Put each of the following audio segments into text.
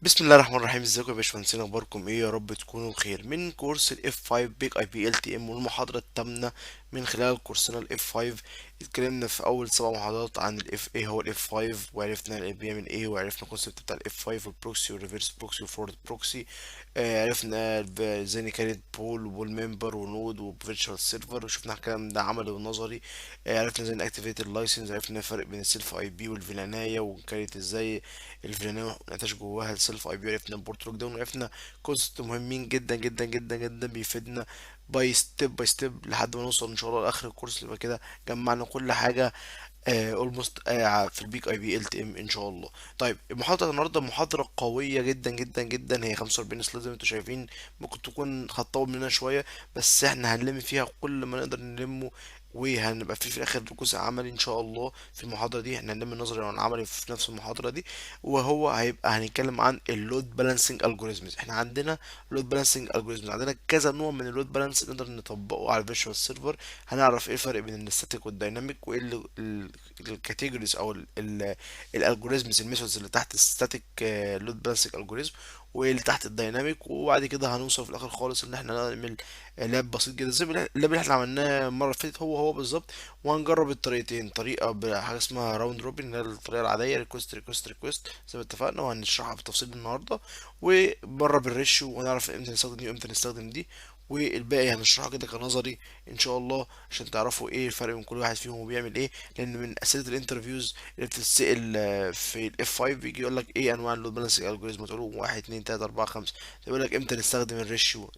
بسم الله الرحمن الرحيم. ازيكم يا باشمهندسين؟ اخباركم ايه؟ يا رب تكونوا بخير. من كورس الاف 5 بيج اي بي ال تي ام والمحاضره الثامنه من خلال كورسنا الاف 5. اتكلمنا في اول 7 محاضرات عن الاف، ايه هو الاف 5، وعرفنا الاف بيعمل ايه، وعرفنا الكونسيبت بتاع الاف 5 والبروكسي والريفرس بروكسي والفورورد بروكسي. عرفنا ازاي نكريت بول وبول ممبر ونود وفيرتشوال سيرفر، وشفنا الكلام ده عملي ونظري. عرفنا ازاي ناكتيفيت اللايسنس، عرفنا الفرق بين السيلف اي بي والفيلانية، وكانت ازاي الفيلانية نتاج جواها السيلف اي بي. عرفنا البورت لوك داون، وعرفنا كونسبت مهمين جدا جدا جدا جدا بيفيدنا باي ستيب لحد ما نوصل ان شاء الله لاخر الكورس. يبقى كده جمعنا كل حاجه اولموست في البيك اي بي ال تي ام ان شاء الله. طيب المحاضره النهارده محاضره قويه جدا جدا جدا، هي 45 سلايد زي ما انتم شايفين. ممكن تكون هتطول مننا شويه، بس احنا هنلم فيها كل ما نقدر نلمه، وهنبقى في الاخر جزء عملي ان شاء الله. في المحاضره دي احنا هنلم النظري والعملي في نفس المحاضره دي، وهو هيبقى هنتكلم عن اللود بالانسنج الجوريزمز. احنا عندنا لود بالانسنج الجوريزمز، عندنا كذا نوع من اللود بالانس نقدر نطبقه على الفيرتشوال سيرفر. هنعرف ايه الفرق بين الستاتيك والدايناميك، وايه الكاتيجوريز او الالجوريزمز الميثودز اللي تحت الستاتيك لود بالانسنج الجوريزم، وايه اللي تحت الدايناميك. وبعد كده هنوصل في الاخر خالص ان احنا نعمل لاب بسيط جدا زي اللاب اللي احنا عملناه المره اللي فاتت، هو بالظبط. وهنجرب الطريقتين، طريقه بحاجه اسمها راوند روبن اللي هي الطريقه العاديه، ريكوست ريكوست ريكوست زي ما اتفقنا، وهنشرحها بالتفصيل النهارده. ومره بالريشيو، ونعرف امتى نستخدم دي وامتى نستخدم دي. والباقي هنشرحه كده كنظري ان شاء الله، عشان تعرفوا ايه الفرق بين كل واحد فيهم وبيعمل ايه. لان من اسئله الانترفيوز اللي بتتسال في الاف 5 بيجي يقول لك ايه انواع اللود بالانسنج الجوريزم، تقول له 1 2 3 4 5. يقول لك امتى نستخدم الريشيو.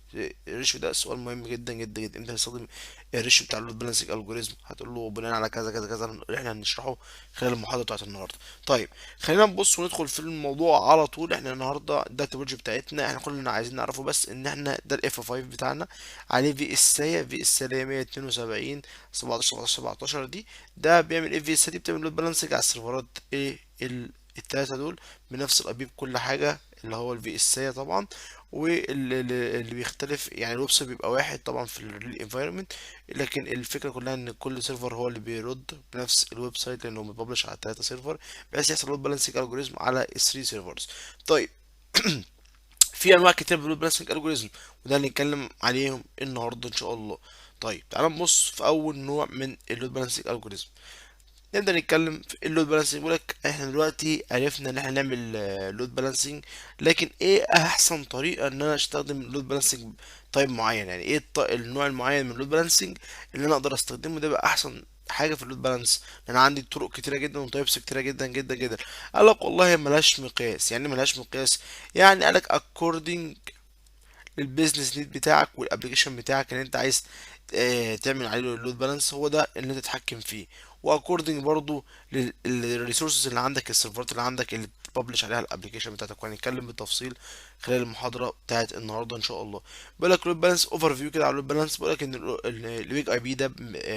الريشيو ده سؤال مهم جدا جدا جدا، امتى نستخدم الريشيو بتاع اللود بالانسنج الجوريزم؟ هتقول له بناء على كذا كذا كذا اللي احنا هنشرحه خلال المحاضره بتاعت النهارده. طيب خلينا نبص وندخل في الموضوع على طول. احنا النهارده الداتا بروجكت بتاعتنا، احنا كل اللي عايزين نعرفه بس ان احنا ده الاف 5 بتاعنا عليه في اس اي، في اس اي 172 17 17 17 دي. ده بيعمل ايه؟ في اس دي بتعمل لود بالانسنج على السيرفرات ايه التلاتة دول بنفس الاي بي بكل حاجه، اللي هو الفي اس اي طبعا. واللي بيختلف يعني الويب سايت بيبقى واحد طبعا في الريل انفايرمنت، لكن الفكره كلها ان كل سيرفر هو اللي بيرد بنفس الويب سايت، لانه متبلش على 3 سيرفر، بحيث يحصل لود بالانسنج الجوريزم على ال 3 سيرفرز. طيب في انواع كتير من اللود بالانسنج الجوريزم، وده اللي هنتكلم عليهم النهارده ان شاء الله. طيب تعال نبص في اول نوع من اللود بالانسنج الجوريزم. نبدأ نتكلم في اللود بالانسنج. بيقول لك احنا دلوقتي عرفنا ان احنا نعمل لود بالانسنج، لكن ايه احسن طريقة ان انا استخدم لود بالانسنج طيب معين؟ يعني ايه النوع المعين من اللود بالانسنج اللي انا اقدر استخدمه ده بقى احسن حاجة في اللود بالانس؟ لان عندي طرق كتيرة جدا وتايبس كتيرة جدا جدا جدا. قال لك والله ملهاش مقياس. يعني ملهاش مقياس، يعني قال لك according للبيزنس نيد بتاعك والابلكيشن بتاعك اللي انت عايز تعمل عليه اللود بالانس، هو ده اللي انت تتحكم فيه. واكوردنج برضو للريسورسز اللي عندك، السيرفرات اللي عندك اللي تبلش عليها الابلكيشن بتاعتك. وهنتكلم بالتفصيل خلال المحاضره بتاعت النهارده ان شاء الله. بيقول لك لود بالانس اوفر فيو كده على اللود بالانس. بيقول لك ان الويج اي بي ده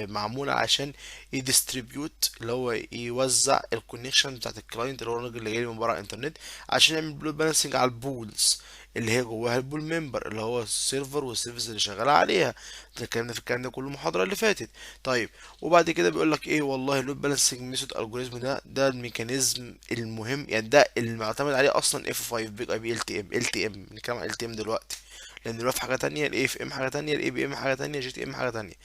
معمول عشان يديستريبيوت، اللي هو يوزع الكونكشن بتاعت الكلاينت اللي هو الراجل اللي جاي من بره الانترنت، عشان يعمل لود بالانسنج على البولز اللي هي جواها البول ممبر، اللي هو السيرفر والسيرفيس اللي شغاله عليها. اتكلمنا في الكلام ده كله المحاضره اللي فاتت. طيب وبعد كده بيقول لك ايه؟ والله اللود بالانسنج ميثود الجوريزم ده الميكانيزم المهم، يعني ده اللي معتمد عليه اصلا اف 5 بيج اي بي ال تي ام. ال تي ام بنتكلم عن ال تي ام دلوقتي، لان الوف حاجه تانية، الاي اف ام حاجه تانية، الاي بي ام حاجه تانية، جي تي ام حاجه تانية.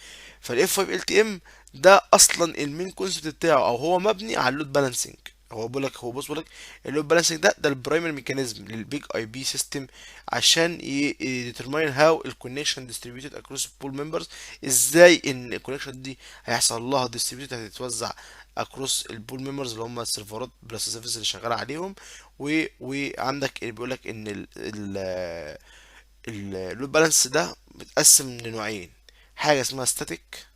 فالاف 5 ال تي ام ده اصلا المين كونسبت بتاعه، او هو مبني على اللود بالانسنج. هو بيقول لك، هو بص بيقول لك اللود بالانسنج ده البرايمري ميكانيزم للبيج اي بي سيستم، عشان يديترماين هاو الكونكشن ديستريبيوتد اكروس بول ممبرز. ازاي ان الكونكشن دي هيحصل لها ديستريبيوتد، هتتوزع اكروس البول ممبرز اللي هم السيرفرات بلس السيرفيس اللي شغاله عليهم. وعندك اللي بيقول لك ان اللود بالانس ده متقسم لنوعين، حاجه اسمها ستاتيك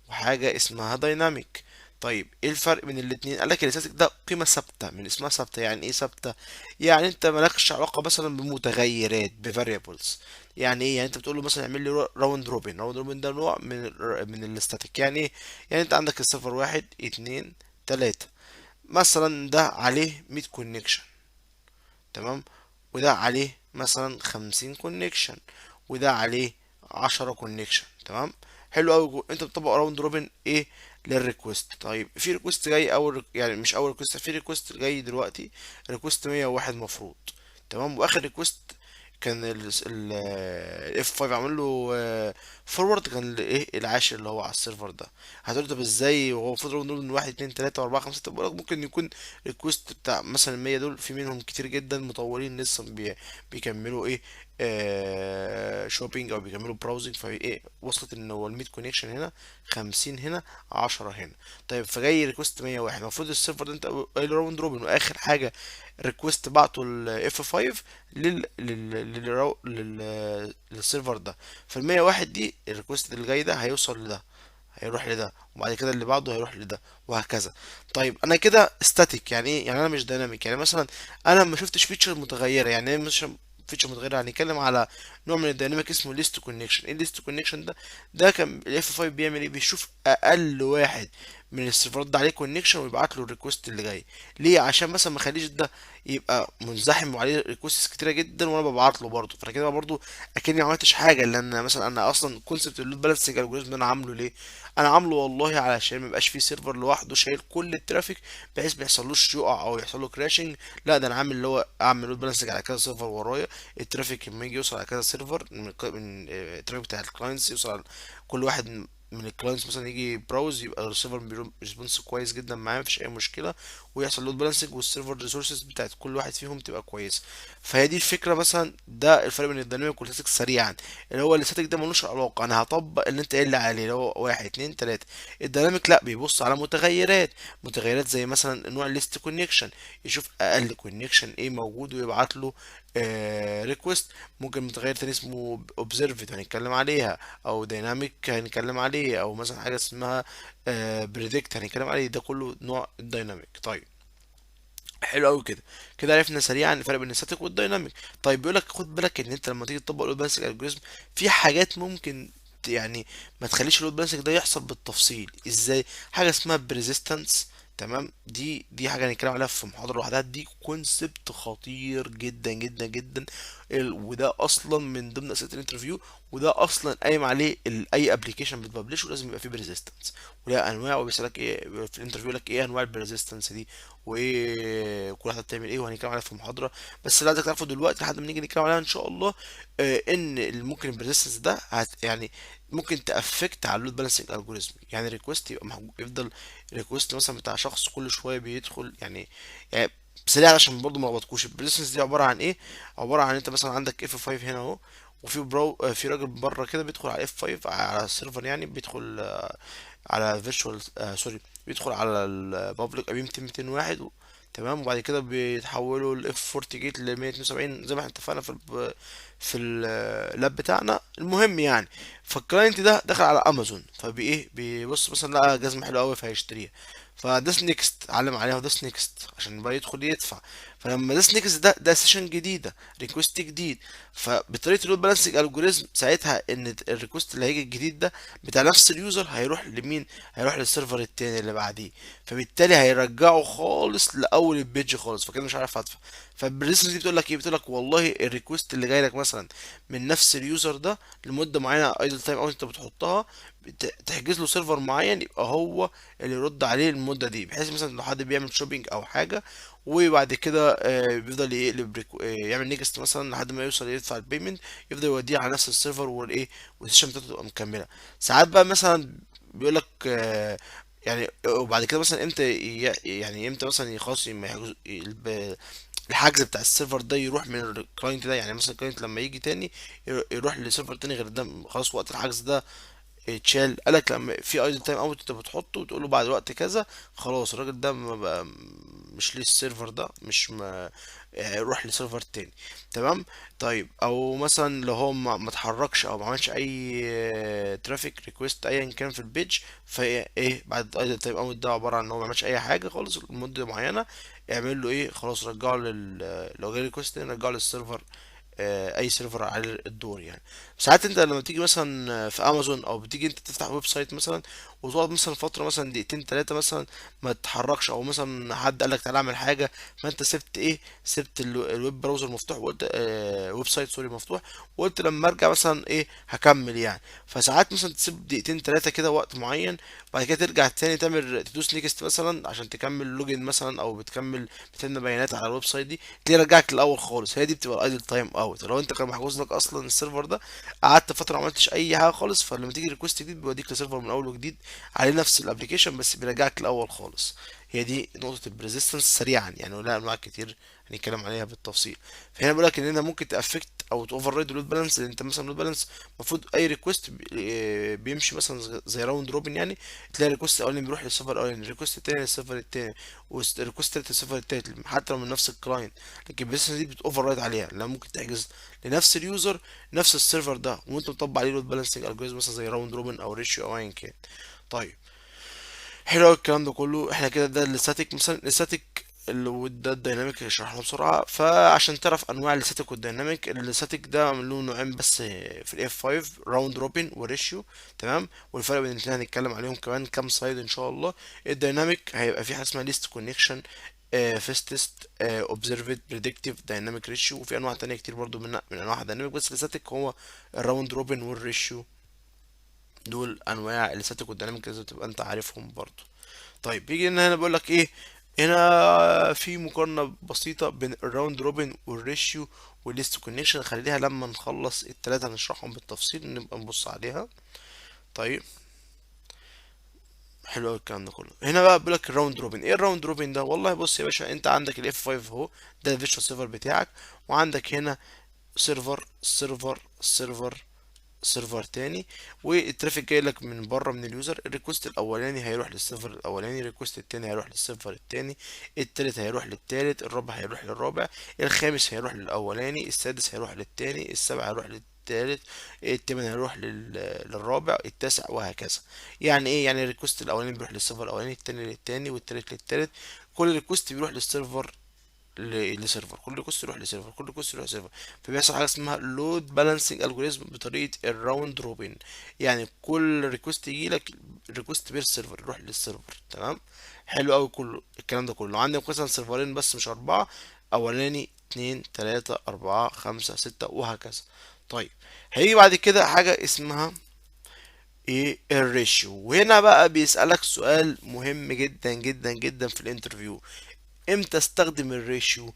وحاجة اسمها دايناميك. طيب ايه الفرق بين الاتنين؟ قالك الستاتيك ده قيمة ثابتة، من اسمها ثابتة. يعني ايه ثابتة؟ يعني انت مالكش علاقة مثلا بمتغيرات بفاريبلز. يعني ايه؟ يعني انت بتقول له مثلا اعمل لي راوند روبن. راوند روبن ده نوع من الستاتيك. يعني ايه؟ يعني انت عندك السيرفر 1 2 3 مثلا، ده عليه 100 كونكشن، تمام، وده عليه مثلا 50 كونكشن، وده عليه 10 كونكشن، تمام. حلو قوي. انت بتطبق راوند روبن ايه للريكوست. طيب في ريكوست جاي اول، يعني مش اول ريكوست، في ريكوست جاي دلوقتي ريكوست 101 مفروض. تمام. واخر ريكوست كان ال F5 عامل له فورورد، كان الايه العاشر اللي هو على السيرفر ده. هتقول طب ازاي وهو المفروض نقول من واحد اتنين تلاتة واربعة خمسة؟ طب بقولك ممكن يكون ريكوست بتاع مثلا 100 دول في منهم كتير جدا مطولين لسه بيكملوا ايه شوبينج او بيكملوا براوزنج، فايه وصلت ان هو ال 100 كونكشن هنا، 50 هنا، 10 هنا. طيب فجاي ريكوست 101، المفروض السيرفر ده انت قايل راوند روبن، واخر حاجه ريكوست بعته ال F5 للسيرفر ده. فال 101 دي الريكوست اللي جاي ده هيوصل لده، هيروح لده، وبعد كده اللي بعده هيروح لده، وهكذا. طيب انا كده ستاتيك، يعني ايه؟ يعني انا مش دايناميك. يعني مثلا انا ما شفتش فيتشر متغيره. يعني ايه مش فيتشر متغيره؟ هنتكلم على نوع من الديناميك اسمه ليست كونكشن. ايه الليست كونكشن ده؟ ده كان الاف 5 بيعمل ايه؟ بيشوف اقل واحد من السيرفرات ده عليه كونكشن ويبعت له الريكوست اللي جاي. ليه؟ عشان مثلا ما اخليش ده يبقى منزحم وعليه ريكوست كتيره جدا وانا ببعت له برضه، فانا كده برضه اكني ما عملتش حاجه. لان مثلا انا اصلا كونسبت اللود بالانسنج الجوريزم ده انا عامله ليه؟ انا عامله والله علشان ما يبقاش في سيرفر لوحده شايل كل الترافيك بحيث ما يحصلوش يقع او يحصل له كراشنج. لا، ده انا عامل اللي هو اعمل لود بالانسنج على كذا سيرفر ورايا. الترافيك لما يجي يوصل على كذا سيرفر من الترافيك بتاع الكلاينتس يوصل على كل واحد من الكلاينتس، مثلا يجي براوز يبقى السيرفر ريسبونس كويس جدا معاه، مفيش اي مشكله، ويحصل لود بالانسنج والسيرفر ريسورسز بتاعت كل واحد فيهم تبقى كويسه. فهي دي الفكره. مثلا ده الفرق بين الديناميك والستاتيك سريعا. اللي هو الاستاتيك ده ملوش علاقه، انا هطبق اللي انت قايل لي عليه اللي هو واحد اتنين تلاته. الديناميك لا، بيبص على متغيرات زي مثلا نوع الليست كونكشن، يشوف اقل كونكشن ايه موجود ويبعت له ريكوست. ممكن متغير تاني اسمه اوبزرفد هنتكلم عليها، او دايناميك هنتكلم عليه، او مثلا حاجه اسمها بريدكت هنتكلم عليه. ده كله نوع الدايناميك. طيب حلو قوي كده. كده عرفنا سريعا الفرق بين الستاتيك والدايناميك. طيب بيقول لك خد بالك ان انت لما تيجي تطبق اللود بالانسنج الجوريزم في حاجات ممكن يعني ما تخليش اللود بالانسنج ده يحصل بالتفصيل. ازاي؟ حاجه اسمها بريزيستنس. تمام. دي حاجه هنتكلم عليها في محاضره لوحدها. دي كونسبت خطير جدا جدا جدا. وده اصلا من ضمن اسئله الانترفيو، وده اصلا قايم عليه اي ابلكيشن بتبلشه لازم يبقى فيه بريزيستنس ولها انواع. وبيسالك ايه في الانترفيو، لك ايه انواع البريزيستنس دي، وايه كل واحده بتعمل ايه، وهنتكلم عليها في محاضره. بس اللي عايزك تعرفه دلوقتي لحد ما نيجي نتكلم عليها ان شاء الله، ان ممكن البريزيستنس ده يعني ممكن تافكت على اللود بالانسنج الجوريزم. يعني ريكوست يبقى يفضل ريكوست مثلا بتاع شخص كل شويه بيدخل، يعني سريع عشان برضه ما لخبطكوش. البريزيستنس دي عباره عن ايه؟ عباره عن انت مثلا عندك اف 5 هنا اهو، وفي في راجل بره كده بيدخل على اف 5 على السيرفر، يعني بيدخل على فيرتشوال سوري، بيدخل على البابليك اي بي 200 201 تمام. وبعد كده بيتحولوا الاف 40 جيت ل 172 زي ما احنا اتفقنا في اللاب بتاعنا. المهم يعني، فالكلاينت ده دخل على امازون، فبايه بيبص مثلا لقى جزمه حلوه قوي فهيشتريها، فداس نيكست، علم عليها وداس نيكست عشان بقى يدخل يدفع. فلما داس نيكست ده سيشن جديده، ريكوست جديد. فبطريقه اللود بالانسنج الجوريزم ساعتها ان الريكوست اللي هيجي الجديد ده بتاع نفس اليوزر هيروح لمين؟ هيروح للسيرفر التاني اللي بعديه، فبالتالي هيرجعه خالص لاول البيج خالص، فكده مش عارف ادفع. فالبريسنس دي بتقول لك ايه؟ بتقول لك والله الريكوست اللي جاي لك مثلا من نفس اليوزر ده لمده معينه ايدل تايم او انت بتحطها، تحجز له سيرفر معين يبقى هو اللي يرد عليه المده دي، بحيث مثلا لو حد بيعمل شوبينج او حاجه وبعد كده بيفضل يقلب يعمل نيكست مثلا لحد ما يوصل يدفع البيمنت، يفضل يوديه على نفس السيرفر والايه والسيشن بتاعته تبقى مكمله. ساعات بقى مثلا بيقول لك يعني وبعد كده مثلا امتى يعني امتى مثلا خلاص ما يحجز الحجز بتاع السيرفر ده يروح من الكلاينت ده. يعني مثلا الكلاينت لما يجي تاني يروح لسيرفر تاني غير ده، خلاص وقت الحجز ده اتشال. قالك لما في ايدل تايم اوت انت بتحطه وتقول له بعد وقت كذا خلاص الراجل ده ما بقى مش ليه السيرفر ده، مش ما يروح لسيرفر تاني. تمام. طيب او مثلا لو هو ما اتحركش او ما عملش اي ترافيك ريكويست ايا كان في البيج، فايه بعد ايدل تايم اوت ده عباره عن ان هو ما عملش اي حاجه خالص لمده معينه، اعمل له ايه؟ خلاص رجعه لو جاي ريكويست رجعه للسيرفر، اي سيرفر على الدور يعني. ساعات انت لما تيجي مثلا في امازون او بتيجي انت تفتح ويب سايت مثلا وتقعد مثلا فتره مثلا دقيقتين ثلاثه مثلا ما تتحركش، او مثلا حد قال لك تعالى اعمل حاجه، فانت سبت ايه، سبت الويب براوزر مفتوح، وقلت ويب سايت سوري مفتوح، وقلت لما ارجع مثلا ايه هكمل يعني. فساعات مثلا تسيب دقيقتين ثلاثه كده وقت معين، بعد كده ترجع تاني تعمل تدوس نيكست مثلا عشان تكمل لوجن مثلا، او بتملى بيانات على الويب سايت دي، تلاقي رجعك الاول خالص. هي دي بتبقى الايدل تايم اوت. لو انت كان محجوز لك اصلا السيرفر ده، قعدت فتره ما عملتش اي حاجه خالص، فلما تيجي ريكوست جديد بيوديك لسيرفر من اول وجديد عليه نفس الابلكيشن، بس بيرجعك الاول خالص. هي دي نقطه البريزيستنس سريعا يعني، ولا انواع كتير هنتكلم عليها بالتفصيل. فهنا بقول لك ان انت ممكن تافكت او توفر رايد اللود بالانس. انت مثلا اللود بالانس المفروض اي ريكوست بيمشي مثلا زي راوند روبن يعني، تلاقي الريكوست الاولاني بيروح للسيرفر الاولاني، الريكوست التاني للسيرفر التاني، والريكوست التالت للسيرفر التالت، حتى لو من نفس الكلاينت. لكن البيزنس دي بتوفر رايد عليها، لان ممكن تحجز لنفس اليوزر نفس السيرفر ده، وانت مطبق عليه لود بالانسنج الجوريزم مثلا زي راوند روبن او ريشيو او ايا كان. طيب حلو أوي الكلام ده كله. احنا كده ده الاستاتيك. مثلا الاستاتيك وده الديناميك اللي شرحناه بسرعة. فعشان تعرف انواع الاستاتيك والديناميك، الاستاتيك ده له نوعين بس في الاف 5، راوند روبن وريشيو. تمام. والفرق بين الاثنين هنتكلم عليهم كمان كام سلايد ان شاء الله. الديناميك هيبقى في حاجة اسمها ليست كونكشن، فيستست، اوبزرفد، بريدكتيف، دايناميك ريشيو، وفي انواع تانية كتير برضو من انواع الديناميك. بس الاستاتيك هو الراوند روبن والريشيو، دول انواع الاستاتيك والديناميك لازم تبقى انت عارفهم برضو. طيب بيجي هنا بقول لك ايه، هنا في مقارنة بسيطة بين الراوند روبن والريشيو والليست كونكشن، خليها لما نخلص التلاتة نشرحهم بالتفصيل نبقى نبص عليها. طيب حلو قوي الكلام ده كله. هنا بقى بيقول لك الراوند روبن. ايه الراوند روبن ده؟ والله بص يا باشا، انت عندك الاف 5 اهو، ده الفيرتشوال سيرفر بتاعك، وعندك هنا سيرفر سيرفر تاني، والترافيك جاي لك من بره من اليوزر. الريكوست الاولاني هيروح للسيرفر الاولاني، الريكوست التاني هيروح للسيرفر التاني، التالت هيروح للتالت، الرابع هيروح للرابع، الخامس هيروح للاولاني، السادس هيروح للتاني، السابع هيروح للتالت، التامن هيروح للرابع، التاسع، وهكذا. يعني ايه؟ يعني الريكوست الاولاني بيروح للسيرفر الاولاني، التاني للتاني، والتالت للتالت. كل ريكوست بيروح للسيرفر لسيرفر، كل ريكوست يروح لسيرفر، كل ريكوست يروح لسيرفر. فبيحصل حاجه اسمها لود بالانسنج الجوريزم بطريقه الراوند روبن. يعني كل ريكوست يجي لك ريكوست بير سيرفر يروح للسيرفر. تمام. حلو قوي كله الكلام ده كله. عندك مثلا سيرفرين بس مش اربعه، اولاني اتنين تلاتة اربعة خمسة ستة وهكذا. طيب هيجي بعد كده حاجة اسمها ايه، الريشيو. وهنا بقى بيسألك سؤال مهم جدا جدا جدا في الانترفيو: امتى استخدم الريشيو؟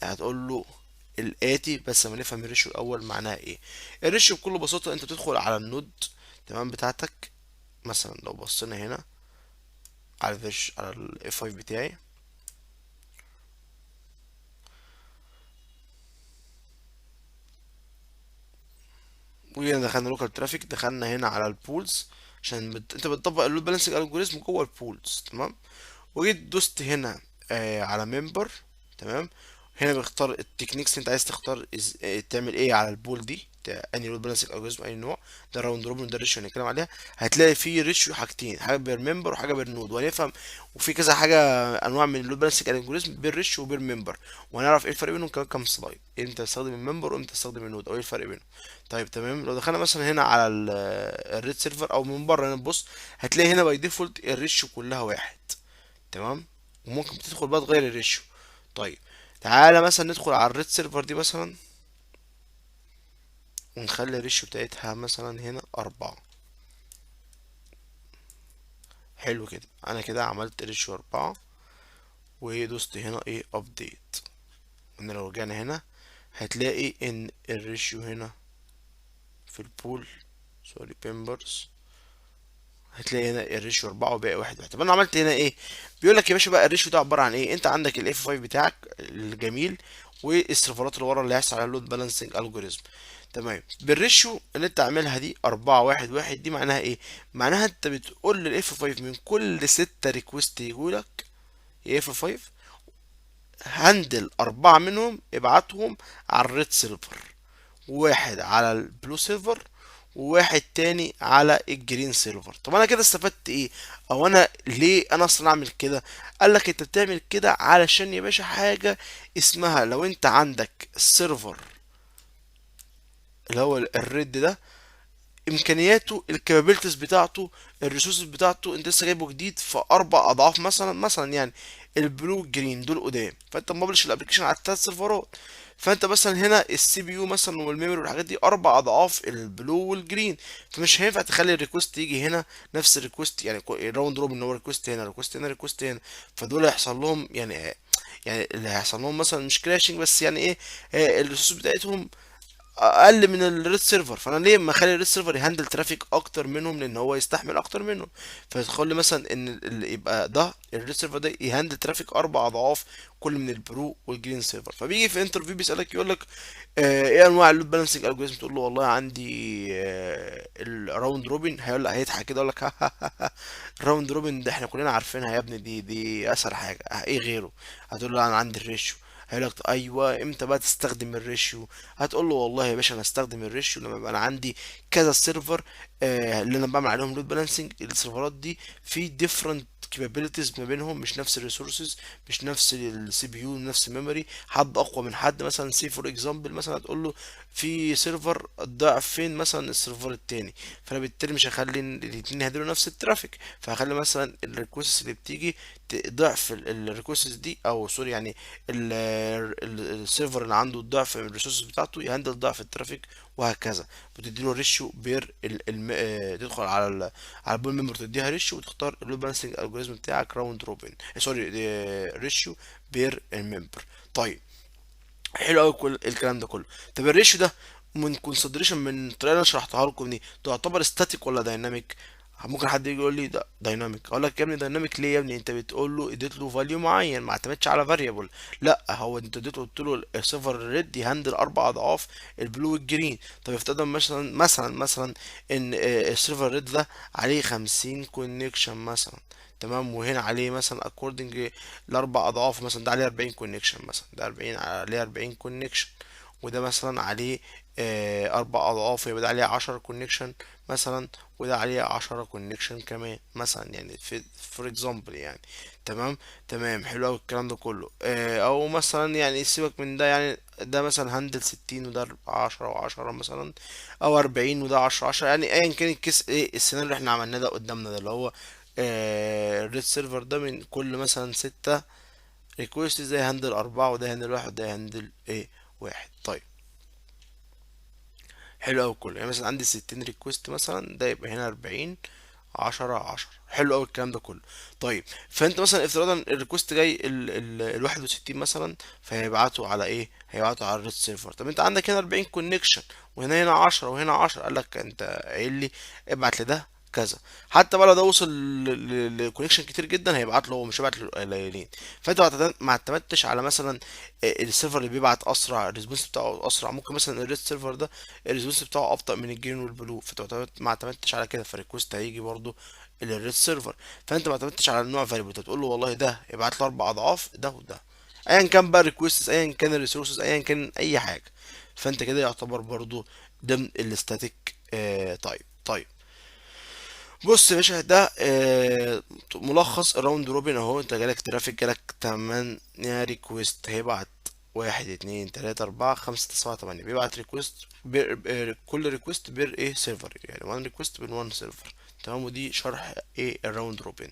هتقول له الاتي، بس لما نفهم الريشيو الاول معناها ايه. الريشيو بكل بساطه انت بتدخل على النود تمام بتاعتك. مثلا لو بصينا هنا على الفيش على الاف 5 بتاعي، وجينا دخلنا لوكال ترافيك، دخلنا هنا على البولز عشان انت بتطبق اللود بالانسنج الجوريزم جوه البولز. تمام. وجيت دوست هنا على ممبر. تمام. هنا بختار التكنيكس اللي انت عايز تختار تعمل ايه على البول دي، اني لود بالانسنج الجوريزم اي نوع. ده راوند روبن، ده الريشيو هنتكلم عليها. هتلاقي فيه ريشيو حاجتين، حاجه بير ممبر وحاجه بير نود، وهنفهم. وفي كذا حاجه انواع من اللود بالانسنج الجوريزم، بير ريشيو وبير ممبر، وهنعرف ايه الفرق بينهم كمان كام سلايد، امتى تستخدم الممبر وامتى تستخدم النود، او ايه الفرق بينهم. طيب تمام. لو دخلنا مثلا هنا على الريد سيرفر او من بره هنا نبص، هتلاقي هنا باي ديفولت الريشيو كلها واحد. تمام. وممكن تدخل بقى تغير الريشيو. طيب تعالى مثلا ندخل على الريد سيرفر دي مثلا، ونخلي الريشيو بتاعتها مثلا هنا أربعة. حلو كده. أنا كده عملت ريشيو أربعة، ودوست هنا ايه أبديت. وإن لو رجعنا هنا هتلاقي إن الريشيو هنا في البول، سوري بيمبرز، هتلاقي هنا الريشيو 4 وباقي واحد واحد. طب انا عملت هنا ايه؟ بيقول لك يا باشا بقى الريشيو ده عباره عن ايه. انت عندك الاف 5 بتاعك الجميل، والسيرفرات اللي ورا اللي هيحصل على اللود بالانسنج الجوريزم. تمام. بالريشيو اللي انت عاملها دي 4 1 1، دي معناها ايه؟ معناها انت بتقول للاف 5 من كل 6 ريكوست يجولك يا اف 5، هندل 4 منهم ابعتهم على الريد سيرفر، واحد على البلو سيرفر، وواحد تاني على الجرين سيرفر. طب انا كده استفدت ايه؟ او انا ليه انا اصلا اعمل كده؟ قال لك انت بتعمل كده علشان يا باشا حاجه اسمها، لو انت عندك السيرفر اللي هو الريد ده، امكانياته الكابابيلتيز بتاعته الريسورسز بتاعته انت لسه جايبه جديد في 4 اضعاف، مثلا يعني البلو والجرين دول قدام، فانت مبلش الابلكيشن على التلات سيرفرات. فانت مثلا هنا السي بي يو مثلا والميموري والحاجات دي 4 اضعاف البلو والجرين، فمش هينفع تخلي الريكوست يجي هنا نفس الريكوست، يعني الراوند روبن ان هو ريكوست هنا ريكوست هنا ريكوست هنا. فدول هيحصل لهم يعني اللي هيحصل لهم مثلا مش كراشنج، بس يعني ايه، الريسورس بتاعتهم اقل من الريد سيرفر. فانا ليه ما اخلي الريد سيرفر يهندل ترافيك اكتر منهم، لان هو يستحمل اكتر منهم. فيدخل لي مثلا ان يبقى ده الريد سيرفر ده يهندل ترافيك 4 اضعاف كل من البرو والجرين سيرفر. فبيجي في انترفيو بيسالك يقول لك ايه انواع اللود بالانسنج الجوريزم، تقول له والله عندي الراوند روبن، هيقول لك هيضحك كده يقول لك الراوند روبن ده احنا كلنا عارفينها يا ابني، دي اسهل حاجه، ايه غيره؟ هتقول له انا عندي الريشيو. هيقول لك ايوه امتى بقى تستخدم الريشيو؟ هتقول له والله يا باشا انا استخدم الريشيو لما يبقى انا عندي كذا سيرفر اللي انا بعمل عليهم لود بالانسنج. السيرفرات دي في ديفرنت capabilities ما بينهم، مش نفس الريسورسز، مش نفس السي بي يو، نفس الميموري، حد اقوى من حد. مثلا سي فور اكزامبل مثلا هتقول له في سيرفر ضعف فين مثلا السيرفر التاني، فانا بالتالي مش هخلي الاتنين يهدلوا نفس الترافيك، فهخلي مثلا الريكوست اللي بتيجي ضعف الريكوست دي، او سوري يعني السيرفر اللي عنده الضعف من الريسورسز بتاعته يهندل ضعف الترافيك، وهكذا. بتديله ريشيو بير تدخل على على البول ممبر تديها ريشيو، وتختار اللود بالانسنج الجوريزم بتاعك راوند روبن، سوري ريشيو بير الممبر. طيب حلو قوي كل الكلام ده كله. طب الريشيو ده من كونسيدريشن من الطريقه اللي انا شرحتها لكم دي تعتبر ستاتيك ولا دايناميك؟ ممكن حد يجي يقول لي ده دايناميك، اقول لك يا ابني دايناميك ليه؟ يا ابني انت بتقول له اديت له فاليو معين، ما اعتمدش على فاريبل. لا، هو انت اديت قلت له السيرفر الريد يهندل 4 اضعاف البلو والجرين. طب افترض مثلا ان السيرفر الريد ده عليه 50 كونكشن مثلا، تمام، وهنا عليه مثلا اكوردنج ل4 اضعاف، مثلا ده عليه 40 كونكشن، مثلا ده 40 عليه 40 كونكشن، وده مثلا عليه 4 اضعاف، يبقى ده عليه 10 كونكشن مثلا، وده عليه 10 كونكشن كمان مثلا، يعني في فور اكزامبل يعني. تمام. تمام حلو اوي الكلام ده كله. او مثلا يعني سيبك من ده، يعني ده مثلا هندل 60 وده 10 و10 مثلا، او 40 وده 10 يعني ايا كان الكيس، ايه السيناريو اللي احنا عملناه ده قدامنا ده، اللي هو الريد سيرفر ده من كل مثلا 6 ريكوست زي هندل 4، وده هندل 1، وده هندل ايه 1. طيب حلو أوي كله، يعني مثلا عندي 60 ريكوست مثلا، ده يبقى هنا 40 10 حلو أوي الكلام ده كله. طيب فأنت مثلا افتراضا الريكوست جاي ال 61 مثلا، فهيبعته على ايه؟ هيبعته على الريد سيرفر. طب انت عندك هنا 40 كونكشن، وهنا 10 وهنا 10، قال لك انت قايل لي ابعت لده كذا. حتى بقى لو ده وصل لكونكشن كتير جدا هيبعت له، هو مش هيبعت له قليلين. فانت ما اعتمدتش على مثلا السيرفر اللي بيبعت اسرع الريسبونس بتاعه اسرع. ممكن مثلا الريد سيرفر ده الريسبونس بتاعه ابطأ من الجرين والبلو، فانت ما اعتمدتش على كده، فالريكوست هيجي برضو للريد سيرفر. فانت ما اعتمدتش على النوع فاريبل، انت تقول له والله ده ابعت له 4 اضعاف ده وده، ايا كان بقى الريكوست، ايا كان الريسورسز، ايا كان اي حاجه. فانت كده يعتبر برضو ضمن الاستاتيك. طيب بص يا باشا، ده ملخص الراوند روبن اهو. انت جالك ترافيك، جالك 8 ريكوست، هيبعت 1 2 3 4 5 6 7 8، بيبعت ريكوست كل ريكوست بير ايه سيرفر، يعني 1 ريكوست بين 1 سيرفر. تمام. ودي شرح ايه الراوند روبن.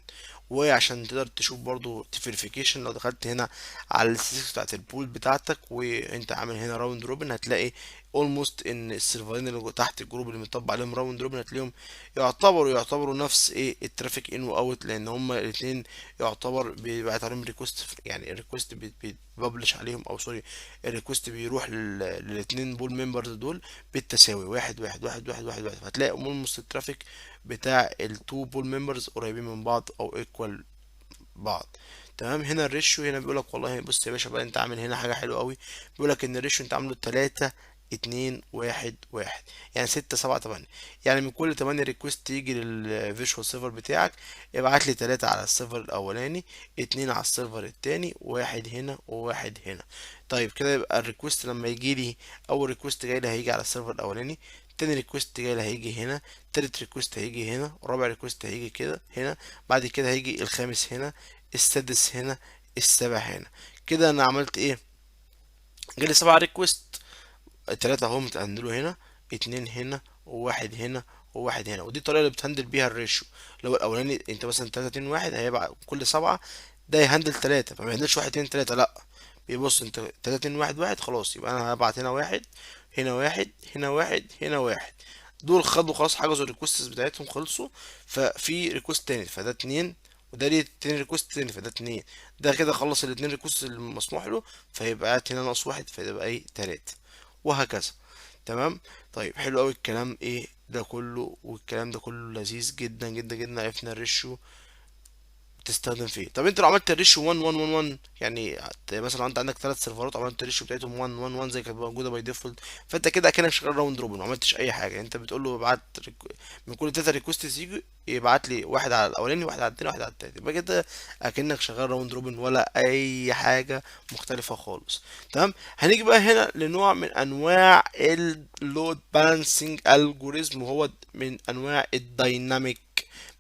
وعشان تقدر تشوف برضو فيريفيكيشن، لو دخلت هنا على الستاتستكس بتاعت البول بتاعتك وانت عامل هنا راوند روبن، هتلاقي اولموست ان السيرفرين اللي تحت الجروب اللي مطبق عليهم راوند روبن هتلاقيهم يعتبروا نفس ايه الترافيك ان واوت، لان هما الاثنين يعتبر بيبعت عليهم ريكوست، يعني الريكوست بيبلش عليهم، او سوري الريكوست بيروح للاثنين بول ممبرز دول بالتساوي، واحد واحد واحد واحد واحد واحد. فهتلاقي اولموست الترافيك بتاع التو بول ممبرز قريبين من بعض او ايكوال بعض. تمام. هنا الريشيو هنا بيقول لك والله بص يا باشا بقى، انت عامل هنا حاجه حلوه قوي. بيقول لك ان الريشيو انت عامله 3 2 1 1، يعني 6 7 8. يعني من كل 8 ريكوست يجي للفيرتشوال سيرفر بتاعك، ابعت لي 3 على السيرفر الاولاني، 2 على السيرفر التاني، واحد هنا وواحد هنا. طيب كده يبقى الريكوست لما يجي لي، اول ريكوست جاي لي هيجي على السيرفر الاولاني، تاني ريكوست جاي لي هيجي هنا، تالت ريكوست هيجي هنا، رابع ريكوست هيجي كده هنا، بعد كده هيجي الخامس هنا، السادس هنا، السابع هنا. كده انا عملت ايه؟ جالي 7 ريكوست، 3 اهم اتقندلوا هنا، 2 هنا وواحد هنا وواحد هنا، ودي الطريقه اللي بتهندل بيها الريشيو. لو الاولاني انت مثلا 3 2 1 هيبقى كل 7، ده يهندل 3، فما يهندلش 1 2 3، لا بيبص انت 3 2 1 1 خلاص، يبقى انا هبعت هنا واحد، هنا واحد، هنا واحد، هنا واحد. دول خدوا خلاص حجزوا الريكوستس بتاعتهم خلصوا، ففي ريكوست تاني فده اتنين، وده ليه تاني ريكوست تاني فده اتنين. ده كده خلص الاتنين ريكوست المسموح له، فيبقى قاعد هنا ناقص واحد فيبقى ايه تلاتة، وهكذا. تمام. طيب حلو قوي الكلام ايه ده كله، والكلام ده كله لذيذ جدا جدا جدا. عرفنا الريشيو تستخدم فيه. طب انت لو عملت الريشيو 1 1 1 1، يعني مثلا انت عندك ثلاث سيرفرات عملت الريشيو بتاعتهم 1 1 1 زي كانت موجوده باي ديفولت، فانت كده اكنك شغال راوند روبن، ما عملتش اي حاجه. انت بتقول له ابعت من كل ثلاثه ريكوست يجي يبعت لي واحد على الاولاني، واحد على التاني، واحد على التالت، يبقى كده اكنك شغال راوند روبن ولا اي حاجه مختلفه خالص. تمام. هنيجي بقى هنا لنوع من انواع اللود بالانسنج الجوريزم، وهو من انواع الدايناميك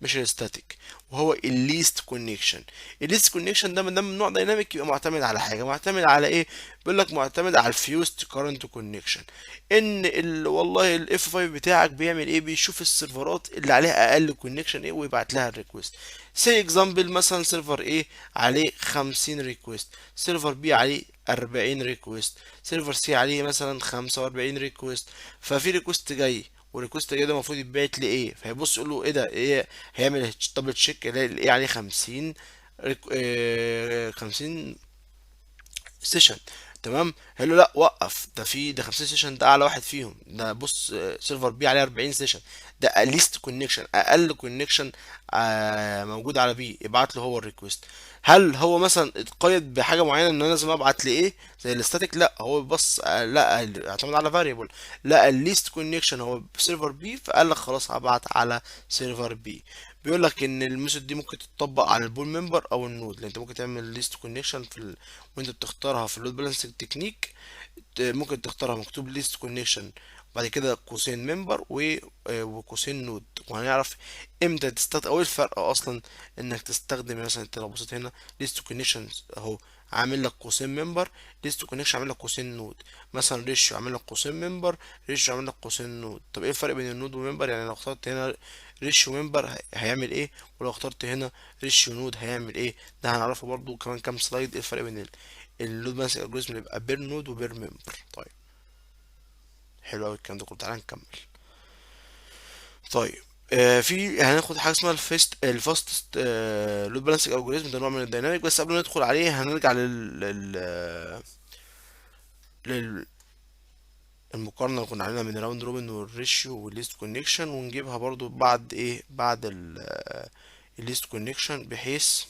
مش الستاتيك، وهو الليست كونكشن. الليست كونكشن ده ما دام نوع دايناميك يبقى معتمد على حاجه، معتمد على ايه؟ بيقول لك معتمد على الفيوست كارنت كونكشن. ان والله الاف 5 بتاعك بيعمل ايه؟ بيشوف السيرفرات اللي عليها اقل كونكشن ايه ويبعت لها الريكوست. سي اكزامبل مثلا سيرفر ايه عليه 50 ريكوست، سيرفر بي عليه 40 ريكوست، سيرفر سي عليه مثلا 45 ريكوست. ففي ريكوست جاي والريكوست ده المفروض يتبعت لايه، فهيبص يقول له ايه ده ايه، هيعمل دبل تشيك يلاقي الايه عليه 50 50 سيشن. تمام. قال له لا وقف، ده 50 سيشن، ده اعلى واحد فيهم، ده بص سيرفر بي عليه 40 سيشن، ده ليست كونكشن اقل كونكشن موجود على بي، ابعت له هو الريكوست. هل هو مثلا اتقيد بحاجه معينه ان انا لازم ابعت لايه زي الاستاتيك؟ لا، هو بص لا اعتمد على فاريبل، لا الليست كونكشن هو سيرفر بي، فقال لك خلاص هبعت على سيرفر بي. بيقول لك ان الميثود دي ممكن تطبق على البول ممبر او النود، لان انت ممكن تعمل ليست كونكشن وانت بتختارها في اللود بالانسنج تكنيك. ممكن تختارها مكتوب ليست كونكشن وبعد كده قوسين ممبر وقوسين نود، وهنعرف امتى تستخدم او ايه الفرق اصلا انك تستخدم. مثلا انت لو بصيت هنا ليست كونكشن اهو عامل لك قوسين ممبر، ليست كونكشن عامل لك قوسين نود. مثلا ريشيو عامل لك قوسين ممبر، ريشيو عامل لك قوسين نود. طب ايه الفرق بين النود وممبر؟ يعني لو اخترت هنا ريشيو ممبر هيعمل ايه، ولو اخترت هنا ريشيو نود هيعمل ايه؟ ده هنعرفه برضو كمان كام سلايد، ايه الفرق بين اللود بالانسنج الجوريزم اللي يبقى بير نود وبير ممبر. طيب حلو قوي الكلام ده كله، تعالى نكمل. طيب في هناخد حاجه اسمها الفاستست لود بالانسنج الجوريزم، ده نوع من الديناميك. بس قبل ما ندخل عليه هنرجع لل... المقارنه اللي كنا عاملينها بين الراوند روبن والريشيو والليست كونكشن، ونجيبها برضو بعد ايه، بعد الليست كونكشن، بحيث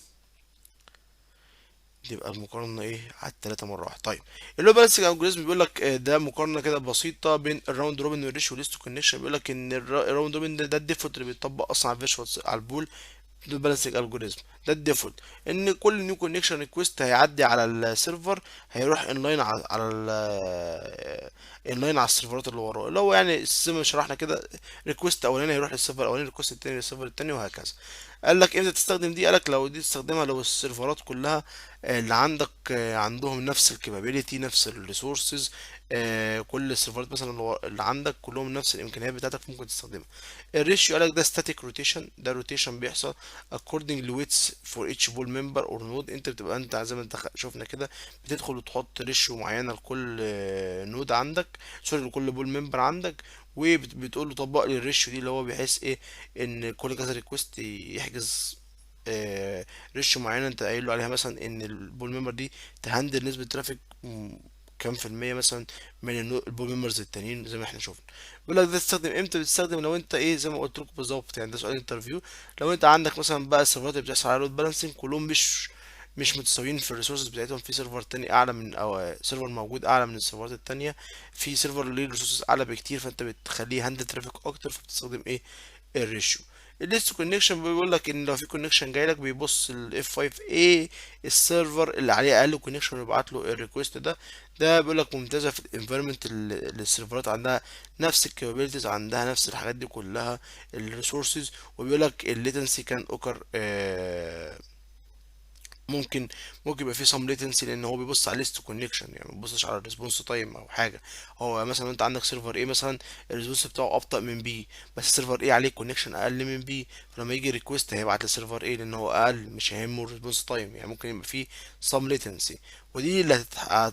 يبقى المقارنة ايه على التلاتة مرة واحدة. طيب اللي هو بالانسنج الجوريزم بيقول لك ده مقارنة كده بسيطة بين الراوند روبن والريشيو والليست كونكشن. بيقول لك ان الراوند روبن ده الديفولت اللي بيتطبق اصلا على الفيجوال على البول بالانسنج الجوريزم، ده الديفولت. ان كل نيو كونكشن ريكوست هيعدي على السيرفر هيروح انلاين انلاين على السيرفرات اللي وراه، اللي هو يعني زي ما شرحنا كده، ريكوست اولاني هيروح للسيرفر الاولاني، ريكوست التاني للسيرفر التاني، وهكذا. قال لك امتى تستخدم دي؟ قالك لو دي تستخدمها لو السيرفرات كلها اللي عندك عندهم نفس الكابابيليتي نفس الريسورسز، كل السيرفرات مثلا اللي عندك كلهم نفس الامكانيات بتاعتك ممكن تستخدمها. الريشيو قالك ده static روتيشن، ده روتيشن بيحصل according to weights for each pool member or node. انت بتبقى انت زي ما انت شفنا كده بتدخل وتحط ريشيو معينه لكل نود عندك، سوري لكل بول ممبر عندك، وبتقول له طبق لي الريشيو دي، اللي هو بحيث ايه ان كل كذا ريكوست يحجز ريشيو معينه انت قايل له عليها، مثلا ان البول ممبر دي تهندل نسبه ترافيك كام في المية مثلا من البول ممبرز التانيين زي ما احنا شفنا. بيقول لك ده تستخدم امتى؟ بتستخدم لو انت ايه زي ما قلت لكم بالظبط، يعني ده سؤال انترفيو. لو انت عندك مثلا بقى السيرفرات اللي بتحصل على لود بالانسنج كلهم مش متساويين في الريسورسز بتاعتهم، في سيرفر تاني اعلى من او سيرفر موجود اعلى من السيرفرات التانية، في سيرفر ليه ريسورسز اعلى بكتير، فانت بتخليه هاندل ترافيك اكتر، فبتستخدم ايه الريشيو. الليست كونكشن بيقول لك ان لو في كونكشن جاي لك بيبص الاف 5 ايه السيرفر اللي عليه اقل كونكشن ويبعت له الريكوست ده. ده بيقول لك ممتازه في الانفايرمنت اللي السيرفرات عندها نفس الكابابيلتيز، عندها نفس الحاجات دي كلها الريسورسز. وبيقول لك الليتنسي كان اوكر ممكن ممكن يبقى في سم ليتنسي، لان هو بيبص على ليست كونكشن، يعني ما بيبصش على الريسبونس تايم او حاجه. هو مثلا انت عندك سيرفر ايه مثلا، الريسبونس بتاعه ابطا من بي، بس السيرفر ايه عليه كونكشن اقل من بي، فلما يجي ريكوست هيبعت للسيرفر ايه لان هو اقل، مش هيهمه الريسبونس تايم. يعني ممكن يبقى في سم ليتنسي، ودي اللي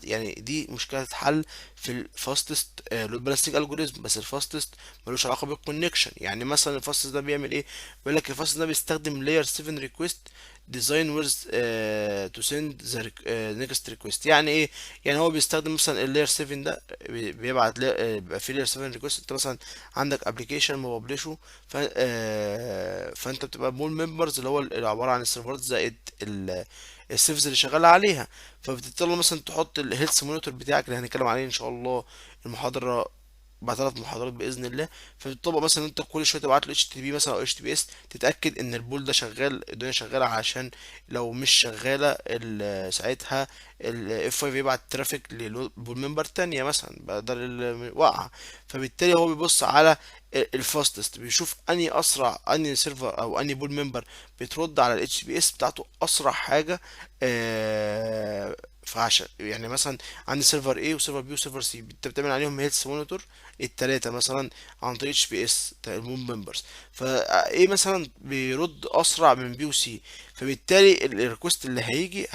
يعني دي مشكله تتحل في الفاستست لود بالانسنج الجوريزم. بس الفاستست ملوش علاقه بالكونكشن. يعني مثلا الفاستست ده بيعمل ايه؟ بيقول لك الفاستست ده بيستخدم لاير 7 ريكوست design with to send the next request. يعني ايه؟ يعني هو بيستخدم مثلا اللاير 7 ده، بيبعت بيبقى في لاير 7 ريكوست. انت مثلا عندك ابلكيشن مببلشه، فانت بتبقى مول ممبرز اللي هو اللي عباره عن السيرفرات زائد السيرفز اللي شغاله عليها. فبتضطر مثلا تحط الهيلث مونيتور بتاعك اللي هنتكلم عليه ان شاء الله المحاضره بعد 3 محاضرات باذن الله. فبتطبق مثلا انت كل شويه تبعت له اتش تي بي مثلا او اتش تي بي اس، تتاكد ان البول ده شغال، الدنيا شغاله، عشان لو مش شغاله ساعتها الاف 5 يبعت ترافيك للبول ممبر تانية مثلا بدل الواقعه. فبالتالي هو بيبص على الفاستست، بيشوف اني اسرع، اني سيرفر او اني بول ممبر بترد على الاتش بي اس بتاعته اسرع حاجه. فعشان يعني مثلا عندي سيرفر A وسيرفر B وسيرفر C، انت بتعمل عليهم هيلث مونيتور التلاتة مثلا عن طريق اتش بي اس المون ممبرز. فا مثلا بيرد اسرع من بي وسي، فبالتالي الريكوست اللي هيجي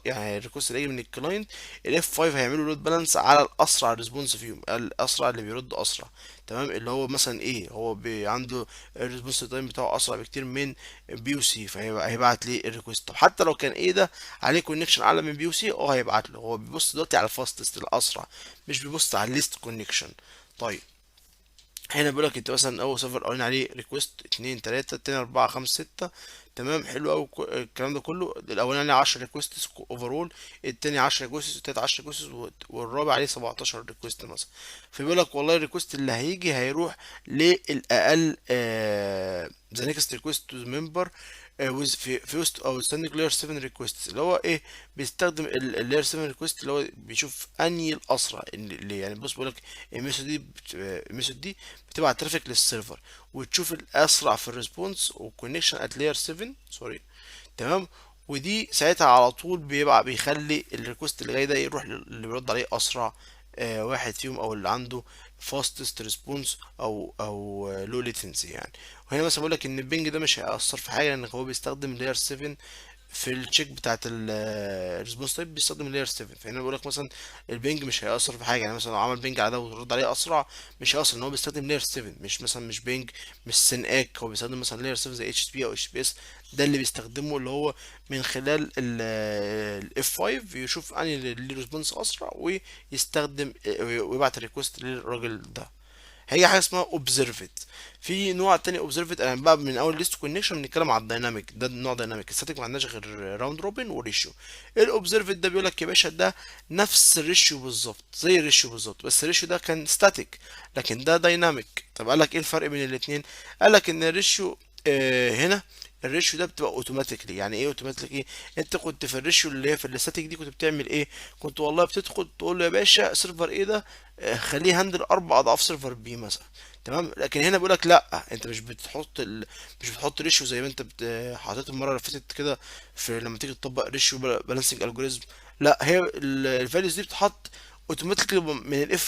يعني الريكوست اللي هيجي من الكلاينت الاف 5 هيعملوا لود بالانس على الاسرع ريسبونس فيهم، الاسرع اللي بيرد اسرع. تمام، اللي هو مثلا ايه، هو عنده الريسبونس تايم بتاعه اسرع بكتير من بي وسي، هيبعت ليه الريكوست. طب حتى لو كان ايه ده عليه كونكشن اعلى من بي وسي، هيبعت له. هو بيبص دلوقتي على الفاستست الاسرع، مش بيبص على الليست كونكشن. طيب هنا بيقول لك انت مثلا اول سيرفر قرينا عليه ريكوست 2 3 التاني 4 5 6. تمام، حلو قوي الكلام ده كله. الاولاني 10 ريكوست اوفرول، التاني 10 ريكوست، التالت 10 ريكوست، والرابع عليه 17 ريكوست مثلا. فبيقول لك والله الريكوست اللي هيجي هيروح للاقل ذا نيكست ريكوست تو ممبر with في وسط او standing layer 7 requests، اللي هو ايه، بيستخدم اللاير 7 ريكوست اللي هو بيشوف انهي الاسرع. اللي يعني بص بقول لك الميثود دي بتبعت ترافيك للسيرفر، وتشوف الاسرع في الريسبونس والكونكشن ات لاير 7 سوري. تمام، ودي ساعتها على طول بيبقى بيخلي الريكوست اللي جاي ده يروح اللي بيرد عليه اسرع واحد فيهم، او اللي عنده fastest response او low latency يعني. وهنا مثلا بقول لك ان البنج ده مش هيأثر في حاجه، لان هو بيستخدم layer 7 في التشيك بتاعت الريسبونس تايب، بيستخدم لاير 7. فهنا بقول لك مثلا البنج مش هيأثر في حاجه، يعني مثلا لو عمل بنج على ده وترد عليه اسرع مش هيأثر، ان هو بيستخدم لاير 7، مش مثلا مش بنج، مش سن اك، هو بيستخدم مثلا لاير 7 زي اتش بي او اتش بي اس. ده اللي بيستخدمه، اللي هو من خلال الاف 5 يشوف انهي اللي ريسبونس اسرع، ويستخدم ويبعت ريكوست للراجل ده. هي حاجه اسمها اوبزرفد. في نوع تاني اوبزرفد، انا بقى من اول ليست كونكشن بنتكلم على الدايناميك، ده نوع دايناميك. الستاتيك ما عندناش غير راوند روبن وريشيو. الاوبزرفد ده بيقول لك يا باشا ده نفس الريشيو بالظبط، زي الريشيو بالظبط، بس الريشيو ده كان ستاتيك لكن ده دايناميك. طب قال لك ايه الفرق بين الاثنين؟ قال لك ان الريشيو هنا الريشيو ده بتبقى اوتوماتيكلي. يعني ايه اوتوماتيكلي؟ ايه، انت كنت في الريشيو اللي هي في الاستاتيك دي كنت بتعمل ايه؟ كنت والله بتدخل تقول له يا باشا سيرفر ايه ده خليه هاندل 4 اضعاف سيرفر بي مثلا. تمام، لكن هنا بيقول لك لا، انت مش بتحط ريشيو زي ما انت حطيت المره اللي فاتت كده، في لما تيجي تطبق ريشيو بالانسنج الجوريزم. لا، هي الفاليوز دي بتتحط اوتوماتيكلي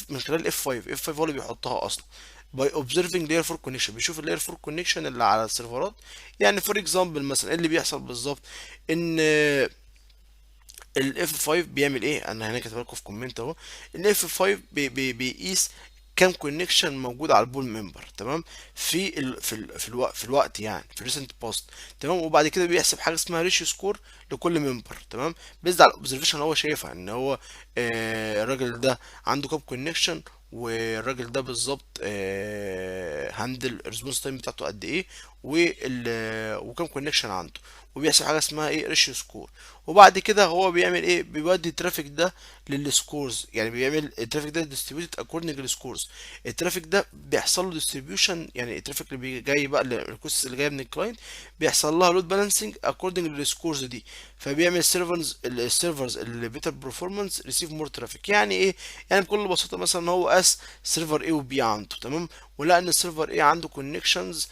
من خلال الاف 5. اف 5 هو اللي بيحطها اصلا باي observing layer 4 connection. بيشوف اللاير 4 connection اللي على السيرفرات. يعني فور اكزامبل مثلا ايه اللي بيحصل بالظبط؟ ان الاف 5 بيعمل ايه، انا هنا كاتب لكم في كومنت اهو. الاف 5 بيقيس كام كونكشن موجود على البول ممبر. تمام، في الوقت يعني في الريسنت باست. تمام، وبعد كده بيحسب حاجه اسمها ريشيو سكور لكل ممبر. تمام، بيزد على الاوبزرفيشن هو شايفها ان هو الراجل ده عنده كام كونكشن، والراجل ده بالظبط هاندل الريسبونس تايم بتاعته قد ايه، وكام كونكشن عنده. وبيحسب حاجه اسمها ايه، ريشيو سكور. وبعد كده هو بيعمل ايه، بيودي الترافيك ده للسكورز. يعني بيعمل الترافيك ده distributed according للسكورز. الترافيك ده بيحصل له distribution، يعني الترافيك اللي جاي بقى الريكوست اللي جايه من الكلاينت بيحصل لها لود بالانسنج according للسكورز دي. فبيعمل السيرفرز اللي بيتر برفورمانس ريسيف مور ترافيك. يعني ايه؟ يعني بكل بساطه مثلا هو قاس سيرفر A و B عنده. تمام، ولقى ان السيرفر A عنده كونكشنز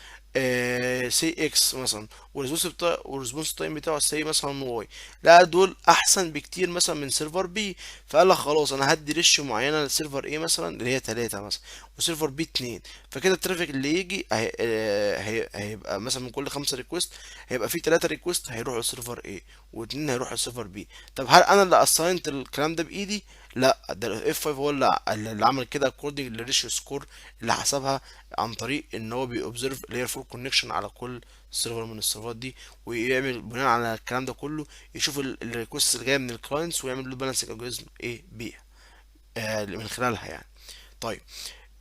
سي اكس مثلا، والريسبونس تايم بتاعه سي مثلا واي، لا دول احسن بكتير مثلا من سيرفر بي. فقال لك خلاص انا هدي ريشيو معينه لسيرفر ايه مثلا اللي هي 3 مثلا، وسيرفر بي 2. فكده الترافيك اللي يجي هيبقى مثلا من كل 5 ريكوست هيبقى في 3 ريكوست هيروحوا لسيرفر ايه، و2 هيروحوا لسيرفر بي. طب هل انا اللي اساينت الكلام ده بايدي؟ لا، ده الاف 5 هو اللي عمل كده اكوردنج للريشيو سكور اللي حسبها عن طريق ان هو بيوبزرف لاير 4 كونكشن على كل سيرفر من السيرفرات دي، ويعمل بناء على الكلام ده كله يشوف الريكوست اللي جايه من الكلاينتس ويعمل له بالانسنج الجوريزم ايه بيها من خلالها يعني. طيب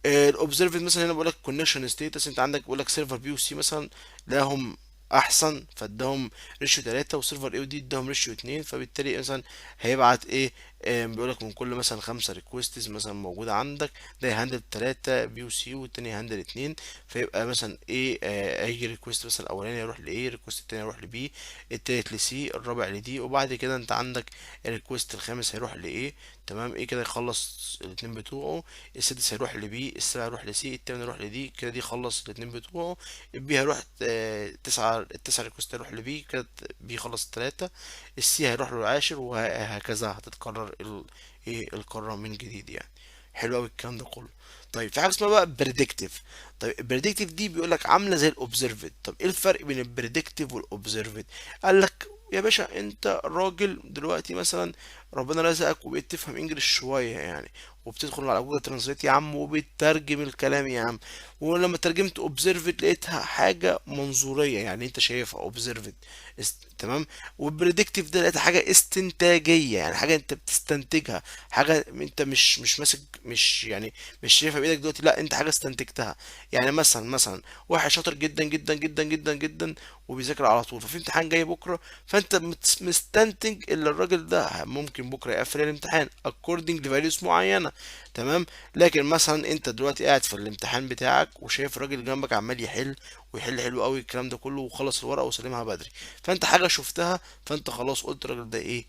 الاوبزرفد مثلا هنا بقول لك كونكشن ستيتس، انت عندك بقول لك سيرفر بي وسي مثلا لهم احسن فادهم ريشيو 3، وسيرفر اي ودي اداهم ريشيو 2، فبالتالي مثلا هيبعت ايه، بيقول لك من كل مثلا 5 ريكويستس مثلا موجوده عندك، ده يهندل 3 بي وسي والتاني يهندل 2. فيبقى مثلا ايه هيجي ريكويست مثلا الاولاني يروح لايه، الريكويست التاني يروح لبي، التالت لسي، الرابع لدي، وبعد كده انت عندك الريكويست الخامس هيروح لايه. تمام، ايه كده يخلص الاتنين بتوعه، السادس هيروح لبي، السابع هيروح لسي، التامن هيروح لدي، كده دي خلص الاتنين بتوعه. البي هيروح التسعة ريكوست هيروح لبي، كده بي خلص التلاتة. السي هيروح له العاشر، وهكذا هتتكرر ايه القارة من جديد يعني. حلو قوي الكلام ده كله. طيب في حاجه اسمها بقى بريدكتيف. طيب البريدكتيف دي بيقول لك عامله زي الاوبزرفد. طب ايه الفرق بين البريدكتيف والاوبزرفد؟ قال لك يا باشا انت راجل دلوقتي مثلا ربنا رزقك وبقيت تفهم انجلش شويه يعني، وبتدخل على جوجل ترانسليت يا عم وبتترجم الكلام يا عم، ولما ترجمت اوبزرفد لقيتها حاجه منظوريه يعني انت شايفها اوبزرفد. تمام. والبريدكتيف ده لقيتها حاجه استنتاجيه يعني حاجه انت بتستنتجها، حاجه انت مش ماسك، مش يعني مش شايفها بايدك دلوقتي، لا انت حاجه استنتجتها. يعني مثلا واحد شاطر جدا جدا جدا جدا جدا وبيذاكر على طول، ففي امتحان جاي بكره، فانت مستنتج ان الراجل ده ممكن بكره يقفل الامتحان according لفاليوز معينه. تمام. لكن مثلا انت دلوقتي قاعد في الامتحان بتاعك وشايف راجل جنبك عمال يحل ويحل حلو قوي الكلام ده كله وخلص الورقه وسلمها بدري، فانت حاجه شفتها فانت خلاص قلت الراجل ده ايه،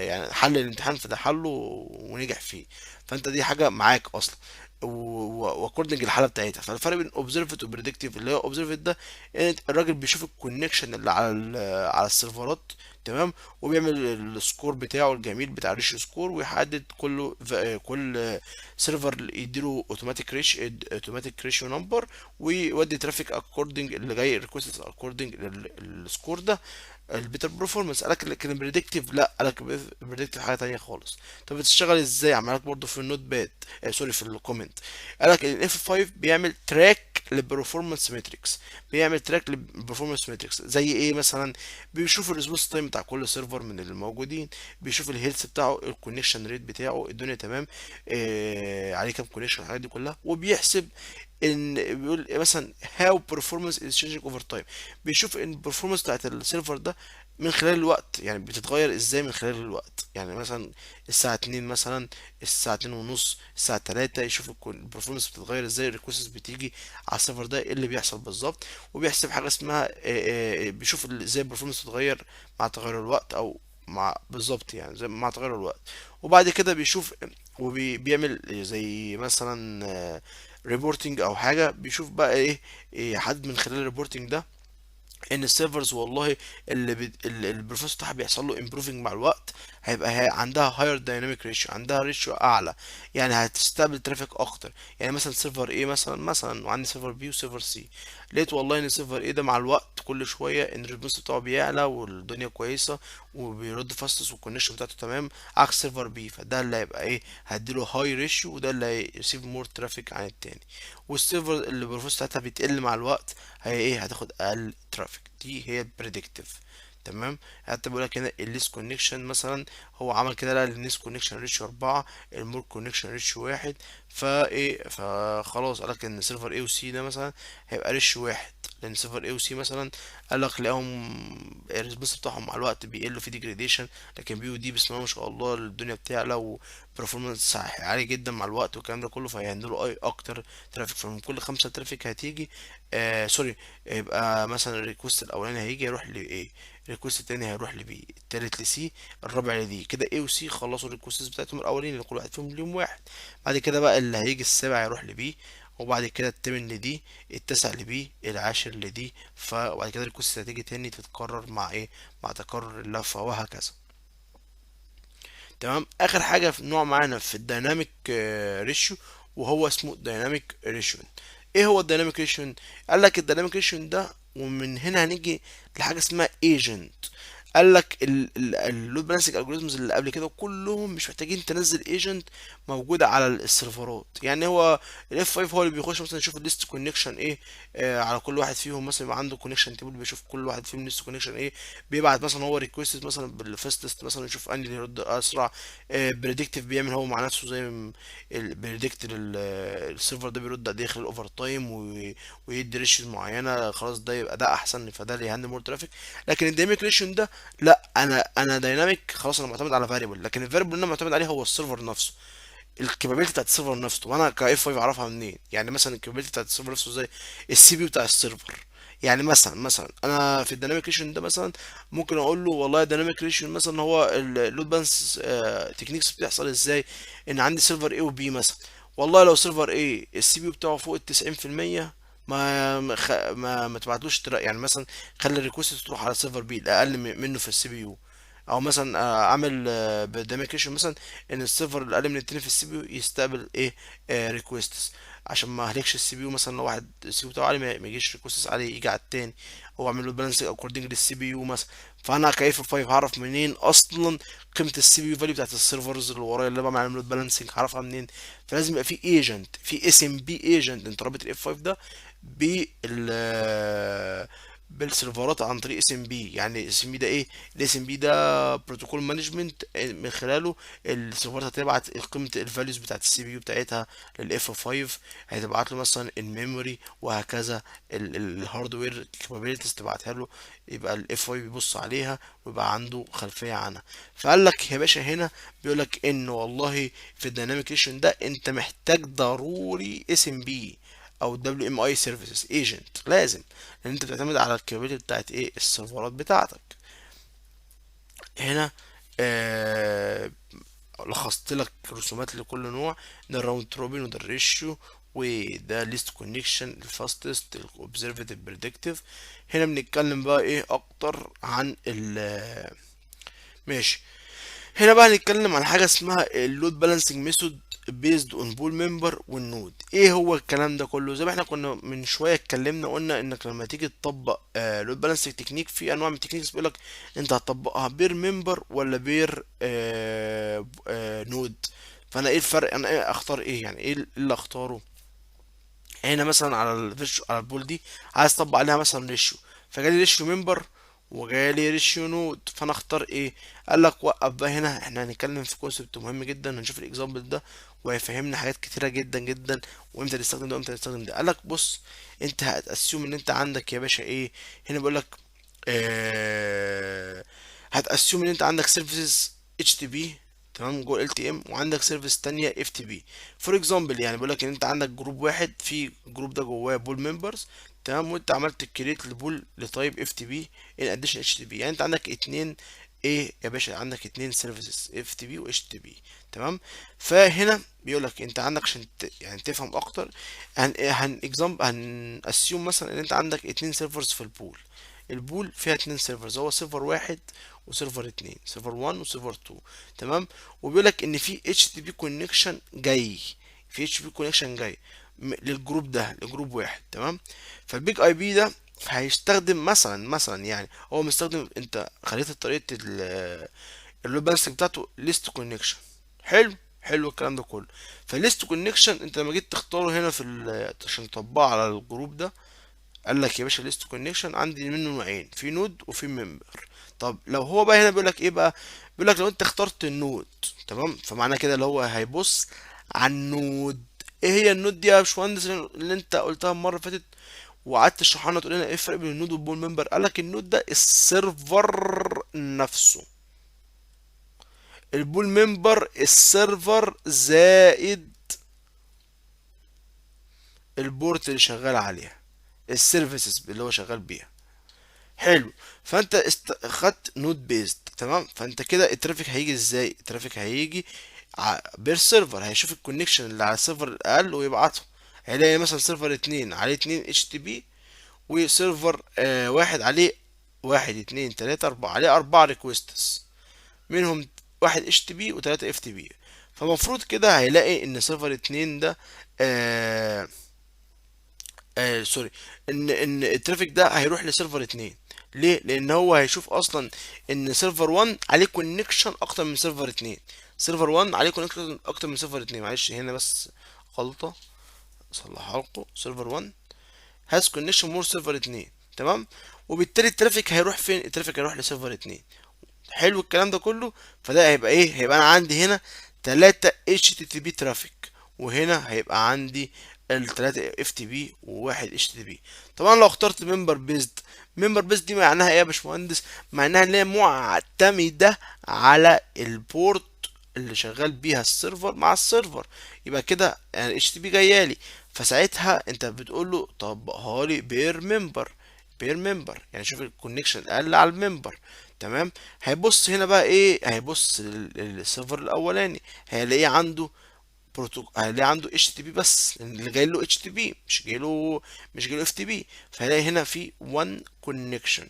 يعني حل الامتحان فده حله ونجح فيه، فانت دي حاجه معاك اصلا واكوردنج الحاله بتاعتها. فالفرق بين اوبزرفت وبريدكتيف، اللي هو اوبزرفت ده ان الراجل بيشوف الكونكشن اللي على على السيرفرات، تمام، وبيعمل السكور بتاعه الجميل بتاع الريشيو سكور، ويحدد كل سيرفر يديله اوتوماتيك ريشيو نمبر، ويودي ترافيك اكوردنج اللي جاي ريكوست اكوردنج للسكور ده البيتر برفورمانس. قالك لكن البريدكتيف لا، قالك البريدكتيف حاجه تانية خالص. طب بتشتغل ازاي؟ عملك برضو في النوت باد، سوري في الكومنت. قالك ان اف 5 بيعمل تراك للبرفورمانس ماتريكس، بيعمل تراك للبرفورمانس ماتريكس زي ايه مثلا؟ بيشوف الريسبونس تايم بتاع كل سيرفر من الموجودين، بيشوف الهيلث بتاعه، الكونكشن ريت بتاعه، الدنيا تمام عليه كام كونكشن، الحاجات دي كلها، وبيحسب ان بيقول مثلا how performance is changing over time، بيشوف ان البرفورمانس بتاعت السيرفر ده من خلال الوقت يعني بتتغير ازاي من خلال الوقت، يعني مثلا الساعة 2 مثلا، الساعة 2 ونص، الساعة 3، يشوف البرفورمانس بتتغير ازاي، الريكوست بتيجي على السيرفر ده ايه اللي بيحصل بالظبط. وبيحسب حاجة اسمها بيشوف ازاي البرفورمانس بتتغير مع تغير الوقت، او مع بالظبط يعني زي مع تغير الوقت. وبعد كده بيشوف وبيعمل زي مثلا ريبورتنج او حاجه، بيشوف بقى إيه حد من خلال الريبورتنج ده ان السيرفرز والله اللي البرفورمانس بتاعها بيحصل له امبروفنج مع الوقت، هيبقى عندها هاير دايناميك ريشيو، عندها ريشيو اعلى، يعني هتستقبل ترافيك اكتر. يعني مثلا سيرفر ايه مثلا وعندي سيرفر بي وسيرفر سي، لقيت والله ان سيرفر ايه ده مع الوقت كل شويه ان الريسبونس بتاعه بيعلى والدنيا كويسه وبيرد فاستس والكونكشن بتاعته تمام، عكس سيرفر بي، فده اللي هيبقى ايه هديله هاي ريشيو، وده اللي هيرسيف مور ترافيك عن التاني. والسيرفر اللي البرفورمانس بتاعتها بتقل مع الوقت هي ايه هتاخد اقل ترافيك. دي هي البريدكتيف. تمام. حتى بقول لك هنا الليس كونكشن مثلا هو عمل كده، لا الليس كونكشن ريشيو 4، المور كونكشن ريشيو 1، فخلاص قال لك ان سيرفر اي وسي ده مثلا هيبقى ريشيو 1، لان سيرفر اي وسي مثلا قال لك لقاهم الريسبونس بتاعهم مع الوقت بيقلوا في ديجريديشن، لكن بي ودي بسم الله ما شاء الله الدنيا بتعلى وبرفورمانس عالي جدا مع الوقت والكلام ده كله، فهيهندلوا اي اكتر ترافيك. فمن كل 5 ترافيك هتيجي سوري، يبقى مثلا الريكوست الاولاني هيجي يروح ل A، الريكوست التاني هيروح ل B، التالت ل C، الرابع ل D، كده A و C خلصوا الريكوست بتاعتهم الاولين اللي كل واحد فيهم ليهم واحد. بعد كده بقى اللي هيجي السابع هيروح ل B، وبعد كده التامن لدي، التاسع لبي، العاشر لدي. وبعد كده الريكوست هتيجي تاني تتكرر مع ايه، مع تكرر اللفة وهكذا. تمام. اخر حاجه في نوع معانا في الديناميك ريشيو، وهو اسمه ديناميك ريشيو. ايه هو الديناميك ريشيو؟ قال لك الديناميك ريشيو ده، ومن هنا هنيجي لحاجه اسمها ايجنت. قال لك اللود بالانسنج الجوريزمز اللي قبل كده كلهم مش محتاجين تنزل ايجنت موجوده على السيرفرات. يعني هو الاف 5 هو اللي بيخش مثلا يشوف الليست كونكشن ايه على كل واحد فيهم، مثلا يبقى عنده كونكشن تيبل بيشوف كل واحد فيهم ليست كونكشن ايه، بيبعت مثلا هو ريكويست مثلا بالفاستست مثلا يشوف انهي اللي يرد اسرع. بريدكتيف بيعمل هو مع نفسه زي البريدكت السيرفر ده بيرد قد ايه خلال الاوفر تايم، ويدي ريشيوز معينه، خلاص ده يبقى ده احسن فده اللي يهندل مور ترافيك. لكن الديناميك ريشيو ده لا، انا دايناميك خلاص، انا معتمد على فاريبل، لكن الفاريبل اللي انا معتمد عليه هو السيرفر نفسه، الكابابيلتي بتاعت السيرفر نفسه. وانا كاف 5 اعرفها منين؟ يعني مثلا الكابابيلتي بتاعت السيرفر نفسه زي السي بي بتاع السيرفر. يعني مثلا انا في الديناميك ريشن ده مثلا ممكن اقول له والله الديناميك ريشن مثلا هو اللود بالانس تكنيكس بتحصل ازاي، ان عندي سيرفر اي وبي مثلا. والله لو سيرفر اي السي بي بتاعه فوق ال90%، ما تبعتلوش يعني مثلا خلي الريكوست تروح على سيرفر بي الاقل منه في السي بي يو. او مثلا اعمل بديميكيشن مثلا ان السيرفر اللي اقل من التاني في السي بي يو يستقبل ايه، ريكويستس، عشان ما اهلكش السي بي يو. مثلا لو واحد السي بي يو بتاعه عالي ما يجيش ريكويستس عالي يجي على التاني، هو اعمل له بالانس اكوردنج للسي بي يو مثلا. فانا كايف 5 هعرف منين اصلا قيمه السي بي يو فاليو بتاعت السيرفرز اللي ورايا اللي بعمل عليهم لود بالانسنج؟ هعرفها منين؟ فلازم يبقى في ايجنت، في اس ام بي ايجنت، انت رابط الاف 5 ده بال بالسيرفرات عن طريق اس ام بي. يعني اس ام بي ده ايه؟ الاس ام بي ده بروتوكول مانجمنت، من خلاله السيرفرات هتبعت قيمه الفاليوز بتاعت السي بي يو بتاعتها للاف 5، هتبعت له مثلا الميموري وهكذا، الهاردوير كابابيلتيز تبعتها له، يبقى الاف 5 بيبص عليها ويبقى عنده خلفيه عنها. فقال لك يا باشا هنا بيقول لك ان والله في الديناميك ريشن ده انت محتاج ضروري اس ام بي او دبليو ام اي سيرفيسز ايجنت، لازم، لان انت بتعتمد على الكابابيلتي بتاعت ايه، السيرفرات بتاعتك. هنا آه لخصت لك رسومات لكل نوع، ده الراوند روبن وده الريشيو وده ليست كونكشن الفاستست الاوبزرفاتيف بريدكتيف. هنا بنتكلم بقى ايه اكتر عن ماشي. هنا بقى هنتكلم عن حاجه اسمها اللود بالانسنج ميثود بيزد اون بول ممبر والنود. ايه هو الكلام ده كله؟ زي ما احنا كنا من شويه اتكلمنا، قلنا انك لما تيجي تطبق لود بالانسنج تكنيك، في انواع من التكنيكس بيقول لك انت هتطبقها بير ممبر ولا بير نود. فانا ايه الفرق؟ انا ايه اختار ايه؟ يعني ايه اللي اختاره؟ هنا مثلا على على البول دي عايز اطبق عليها مثلا ريشيو، فجالي ريشيو ممبر وجالي ريشيو نود، فانا اختار ايه؟ قال لك وقف بقى. هنا احنا هنتكلم في كونسبت مهم جدا، هنشوف الاكزامبل ده وهيفهمنا حاجات كتيره جدا جدا، وامتى نستخدم ده وامتى نستخدم ده. قال لك بص، انت هتاسيوم ان انت عندك يا باشا ايه. هنا بيقول لك هتاسيوم ان انت عندك سيرفيسز اتش تي بي، تمام، جوه ال تي ام، وعندك سيرفيس تانية اف تي بي. فور اكزامبل يعني بيقول لك ان انت عندك جروب واحد، في الجروب ده جواه بول ممبرز، تمام، وانت عملت كريت لبول لتايب اف تي بي ان اديشن اتش تي بي. يعني انت عندك اتنين ايه يا باشا، عندك اتنين سيرفيسز اف تي بي و اتش تي بي، تمام. فهنا بيقول لك انت عندك عشان يعني تفهم اكتر، هن اسيوم مثلا ان انت عندك اتنين سيرفرز في البول. البول فيها اتنين سيرفرز، هو سيرفر واحد وسيرفر اتنين، سيرفر 1 وسيرفر 2، تمام. وبيقول لك ان في اتش تي بي كونكشن جاي، في اتش تي بي كونكشن جاي للجروب ده، لجروب واحد، تمام. فالبيج اي بي ده هيستخدم مثلا يعني هو مستخدم، انت خليت طريقه اللود بالانس بتاعته ليست كونكشن. حلو، حلو الكلام ده كله. فالليست كونكشن انت لما جيت تختاره هنا في عشان تطبقه على الجروب ده، قال لك يا باشا ليست كونكشن عندي منه نوعين، في نود وفي ممبر. طب لو هو بقى هنا بيقول لك ايه بقى، بيقول لك لو انت اخترت النود، تمام، فمعنى كده اللي هو هيبص على النود. ايه هي النود دي يا باشمهندس اللي انت قلتها المره اللي فاتت وقعدت تشرح لنا تقول لنا ايه الفرق بين النود والبول ممبر؟ قال لك النود ده السيرفر نفسه، البول ممبر السيرفر زائد البورت اللي شغال عليها، السيرفيسز اللي هو شغال بيها. حلو. فانت خدت نود بيزد، تمام. فانت كده الترافيك هيجي ازاي؟ الترافيك هيجي بير سيرفر، هيشوف الكونكشن اللي على السيرفر الاقل ويبعته. هيلاقي مثلا سيرفر اتنين عليه اتنين اتش تي بي، وسيرفر واحد عليه واحد اتنين تلاتة أربعة، عليه أربعة ريكوستس، منهم واحد اتش تي بي وتلاتة اف تي بي. فمفروض كده هيلاقي ان سيرفر اتنين ده آه سوري، ان الترافيك ده هيروح لسيرفر اتنين. ليه؟ لان هو هيشوف اصلا ان سيرفر 1 عليه كونكشن اكتر من سيرفر اتنين. سيرفر 1 عليه كونكشن اكتر من سيرفر اتنين، معلش هنا بس غلطة اصلحها لكم. سيرفر 1 هاز كونكشن مور سيرفر اتنين، تمام. وبالتالي الترافيك هيروح فين؟ الترافيك هيروح لسيرفر اتنين. حلو الكلام ده كله. فده هيبقى ايه؟ هيبقى انا عندي هنا 3 اتش تي تي بي ترافيك، وهنا هيبقى عندي التلاتة اف تي بي وواحد اتش تي بي. طبعا لو اخترت ممبر بيزد، ممبر بيزد دي معناها ايه يا باشمهندس؟ معناها ان هي معتمدة على البورت اللي شغال بيها السيرفر مع السيرفر. يبقى كده يعني اتش تي بي جايالي، فساعتها انت بتقول له طبقها لي بير ممبر. بير ممبر يعني شوف الكونكشن الاقل على الممبر، تمام. هيبص هنا بقى ايه؟ هيبص للسيرفر الاولاني، هيلاقيه عنده هيلاقي عنده اتش تي بي بس، لأن اللي جاي له اتش تي بي، مش جاي له اف تي بي. فهيلاقي هنا في 1 كونكشن،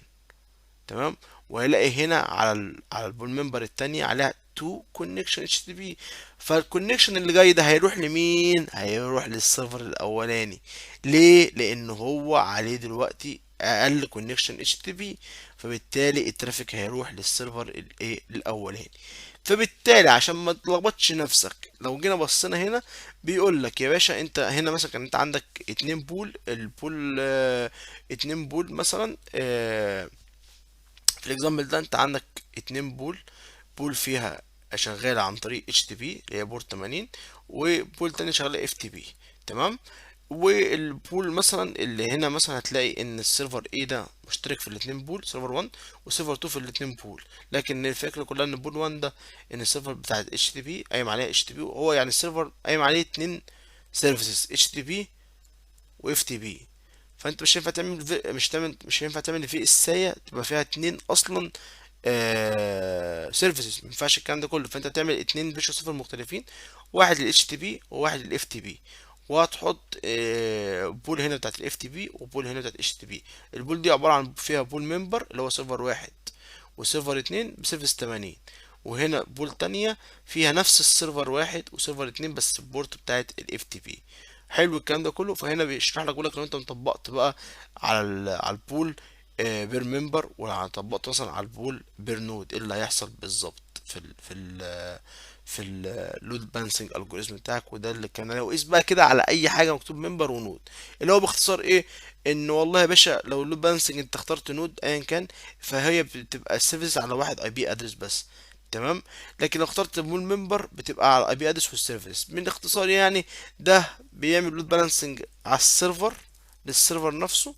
تمام. وهيلاقي هنا على البول ممبر التانية عليها 2 كونكشن اتش تي بي. فالكونكشن اللي جاي ده هيروح لمين؟ هيروح للسيرفر الاولاني. ليه؟ لان هو عليه دلوقتي اقل كونكشن اتش تي بي، فبالتالي الترافيك هيروح للسيرفر الايه الاولاني. فبالتالي عشان ما تلخبطش نفسك، لو جينا بصينا هنا بيقول لك يا باشا انت هنا مثلا كان انت عندك اتنين بول، البول اتنين بول مثلا في الاكزامبل ده انت عندك اتنين بول، بول فيها شغالة عن طريق اتش تي بي اللي هي بورت 80، وبول تاني شغالة اف تي بي، تمام. والبول مثلا اللي هنا مثلا هتلاقي ان السيرفر ايه ده مشترك في الاتنين بول، سيرفر 1 وسيرفر 2 في الاتنين بول. لكن الفكرة كلها ان بول 1 ده ان السيرفر بتاع اتش تي بي قايم عليه اتش تي بي، وهو يعني السيرفر قايم عليه اتنين سيرفيسز اتش تي بي واف تي بي. فانت مش هينفع تعمل مش هينفع تعمل في السايه تبقى فيها اتنين اصلا سيرفيسز، ما ينفعش الكلام ده كله. فانت تعمل اتنين فيشوال صفر مختلفين، واحد لل HTTP وواحد لل FTP، وهتحط بول هنا بتاعت ال FTP وبول هنا بتاعت HTTP. البول دي عبارة عن فيها بول ممبر اللي هو سيرفر واحد وسيرفر اتنين بسيرفيس 80، وهنا بول تانية فيها نفس السيرفر واحد وسيرفر اتنين بس البورت بتاعت ال FTP. حلو الكلام ده كله. فهنا بيشرح لك بيقول لك لو انت مطبقت بقى على البول بير ممبر، ولو طبقت مثلا على البول بير نود، ايه اللي هيحصل بالظبط في اللود بالانسنج الجوريزم بتاعك. وده اللي كان انا وقيس بقى كده على اي حاجه مكتوب ممبر ونود، اللي هو باختصار ايه؟ ان والله يا باشا لو اللود بالانسنج انت اخترت نود ايا كان، فهي بتبقى السيرفيس على واحد اي بي ادرس بس، تمام. لكن لو اخترت مول ممبر بتبقى على الاي بي ادرس والسيرفيس. من اختصار يعني ده بيعمل لود بالانسنج على السيرفر للسيرفر نفسه،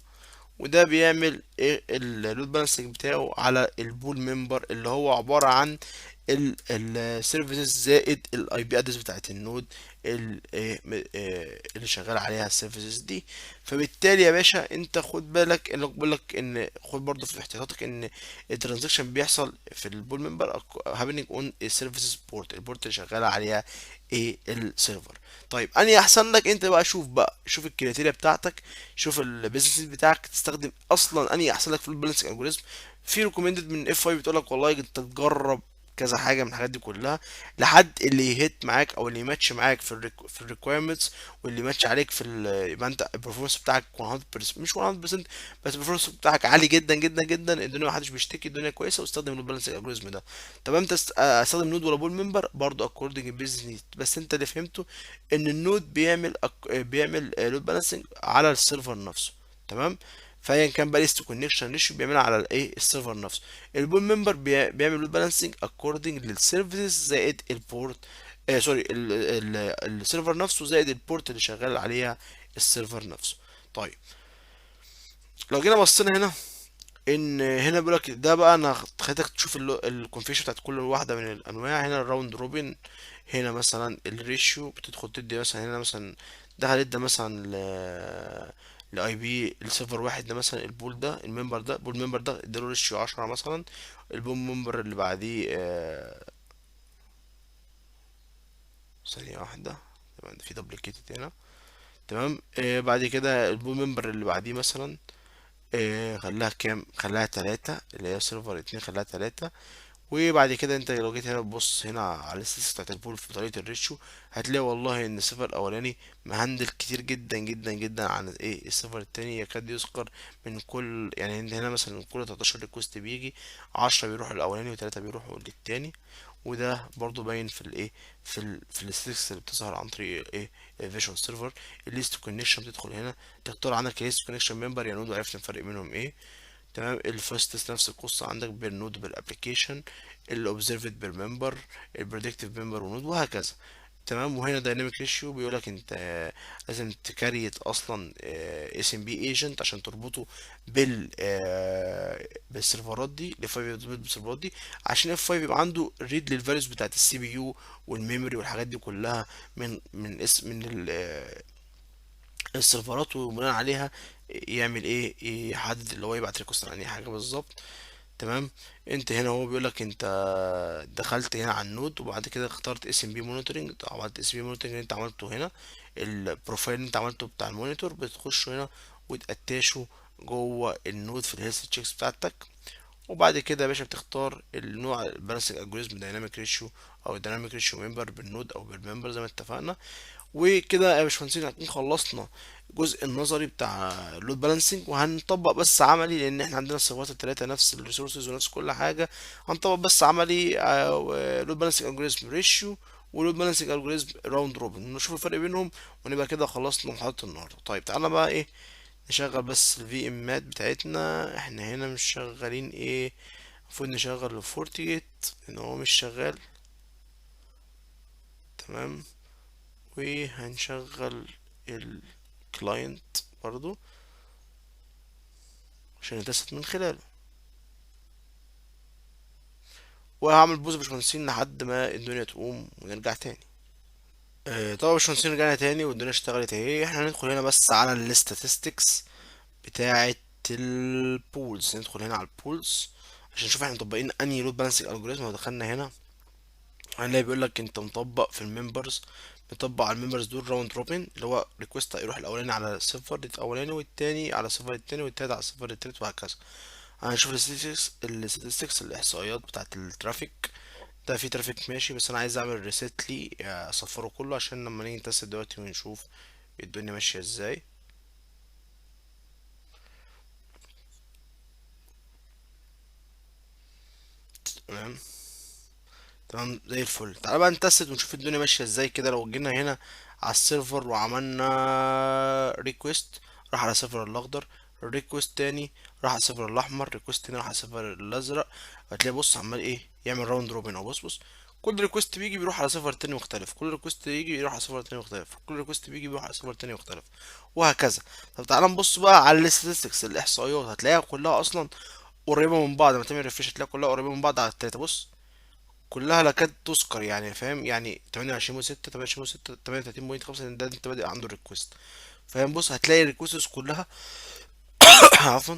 وده بيعمل ايه اللود بالانسنج بتاعه على البول ممبر اللي هو عبارة عن السيرفيسز زائد الاي بي ادرس بتاعت النود اللي شغال عليها السيرفيسز دي. فبالتالي يا باشا انت خد بالك، اللي بقول لك ان خد برضه في احتياطاتك ان الترانزاكشن بيحصل في البول ممبر هابينج اون السيرفيسز بورت، البورت اللي شغاله عليها ايه السيرفر. طيب اني احسن لك انت بقى، شوف الكريتيريا بتاعتك، شوف البيزنس بتاعك تستخدم اصلا اني احسن لك في البالانسنج الجوريزم. في ريكومندد من اف اي بتقول لك والله انت تجرب كذا حاجه من الحاجات دي كلها لحد اللي يهت معاك او اللي يماتش معاك في الريكويرمنتس، واللي يماتش عليك يبقى انت البرفورمانس بتاعك 100%، مش 100% بس البرفورمانس بتاعك عالي جدا جدا جدا، الدنيا محدش بيشتكي، الدنيا كويسه، واستخدم البالانسنج الجوريزم ده. طب انت استخدم نود ولا بول ممبر برضه اكوردنج البيزنس نيد. بس انت اللي فهمته ان النود بيعمل لود بالانسنج على السيرفر نفسه، تمام. فايا كان بقى ليست كونكشن ريشيو بيعملها على الايه السيرفر نفسه. البول ممبر بيعمل لود بالانسنج اكوردنج للسيرفيسز زائد البورت، سوري السيرفر نفسه زائد البورت اللي شغال عليها السيرفر نفسه. طيب لو جينا بصينا هنا، ان هنا بيقول لك ده بقى انا خليتك تشوف الكونفيشن بتاعت كل واحده من الانواع. هنا الراوند روبن، هنا مثلا الريشيو بتدخل تدي مثلا، هنا مثلا ده هيدي مثلا لاي بي السيرفر واحد ده مثلا البول ده الممبر ده البول ممبر ده اداله ريشيو 10 مثلا. البول ممبر اللي بعديه ثانيه واحده، طبعا في دوبليكيتد هنا، تمام. بعد كده البول ممبر اللي بعديه مثلا، خلاها كام؟ خلاها تلاتة، اللي هي سيرفر اتنين خلاها تلاتة. وبعد كده انت لو جيت هنا تبص هنا على الستاتس بتاعت البول في طريقة الريشيو، هتلاقي والله ان السيرفر الاولاني مهندل كتير جدا جدا جدا عن ايه السيرفر التاني، يكاد يذكر من كل، يعني هنا مثلا من كل 13 ريكوست بيجي 10 بيروحوا الاولاني وتلاتة بيروحوا للتاني. وده برضو باين في الايه، في الستاتس اللي بتظهر عن طريق ايه الفيجوال سيرفر. الليست كونكشن بتدخل هنا تختار عندك الليست كونكشن ممبر، يعني نود، وعرفت الفرق بينهم ايه. تمام. الفاستس نفس القصة عندك بير نود بالابليكيشن، الاوبزرفد بير ممبر، البريدكتيف ممبر ونود، وهكذا. تمام. وهنا دايناميك ريشيو بيقولك انت لازم تكريت اصلا اس ام بي ايجنت عشان تربطه بالسيرفرات دي، ال 5 بالسيرفرات دي، عشان اف 5 يبقى عنده ريد للفاليوز بتاعت السي بي يو والميموري والحاجات دي كلها من اسم من السيرفرات، وبناء عليها يعمل ايه، يحدد اللي هو يبعت ريكوست عن اي حاجه بالظبط. تمام. انت هنا هو بيقول لك انت دخلت هنا على النود، وبعد كده اخترت اس ام بي مونيتورنج، عملت اس ام بي مونيتورنج اللي انت عملته هنا، البروفايل اللي انت عملته بتاع المونيتور بتخش هنا وتأتاشه جوه النود في الهيلث تشيكس بتاعتك. وبعد كده يا باشا بتختار النوع البالانسنج الجوريزم، دايناميك ريشيو او دايناميك ريشيو ممبر بالنود او بالممبر زي ما اتفقنا. وكده يا باشمهندسين هنكون خلصنا الجزء النظري بتاع اللود بالانسنج، وهنطبق بس عملي لان احنا عندنا السيرفرات التلاتة نفس الريسورسز ونفس كل حاجه. هنطبق بس عملي لود بالانسنج الجوريزم ريشيو ولود بالانسنج الجوريزم راوند روبن، نشوف الفرق بينهم، ونبقى كده خلصنا محاضره النهارده. طيب تعالى بقى ايه، نشغل بس الفي امات بتاعتنا. احنا هنا مش شغالين ايه، المفروض نشغل الفورتيجيت ان هو مش شغال. تمام. وهنشغل الكلاينت برضو عشان نتست من خلاله. وهعمل بوز يا باشمهندسين لحد ما الدنيا تقوم ونرجع تاني. طبعا يا باشمهندسين رجعنا تاني والدنيا اشتغلت اهي. احنا هندخل هنا بس على الستاتستكس بتاعة البولز، ندخل هنا على البولز عشان نشوف احنا مطبقين انهي لود بالانسنج الجوريزم. لو دخلنا هنا هنلاقي بيقول لك انت مطبق في الممبرز، مطبق على الممبرز دول راوند روبن، اللي هو ريكوست يروح الاولاني على السيرفر الاولاني، والتاني على السيرفر التاني، والتالت على السيرفر التالت، وهكذا. هنشوف الستاتستكس الاحصائيات بتاعت الترافيك. ده في ترافيك ماشي، بس انا عايز اعمل ريسيت لي اصفره كله عشان لما نيجي نتست دلوقتي ونشوف الدنيا ماشيه ازاي. تمام. تمام زي الفل. تعالى بقى نتست ونشوف الدنيا ماشيه ازاي كده. لو جينا هنا على السيرفر وعملنا ريكوست، راح على السيرفر الاخضر، ريكوست تاني راح على السيرفر الاحمر، ريكوست تاني راح على السيرفر الازرق. هتلاقي بص عمال ايه يعمل راوند روبن اهو. بص بص، كل ريكوست بيجي بيروح على سيرفر تاني مختلف، كل ريكوست يجي بيروح على سيرفر تاني مختلف، كل ريكوست بيجي بيروح على سيرفر تاني مختلف، وهكذا. طب تعالى نبص بقى على الاستاتستكس الاحصائيات، هتلاقيها كلها اصلا قريبه من بعض. لما تعمل ريفريش هتلاقيها كلها قريبه من بعض على التلاته. بص كلها لاكات تذكر، يعني فاهم، يعني 28.6 28.6 38.5 ده انت بادئ عنده الريكوست. فاهم. بص هتلاقي الريكوستس كلها عفوا،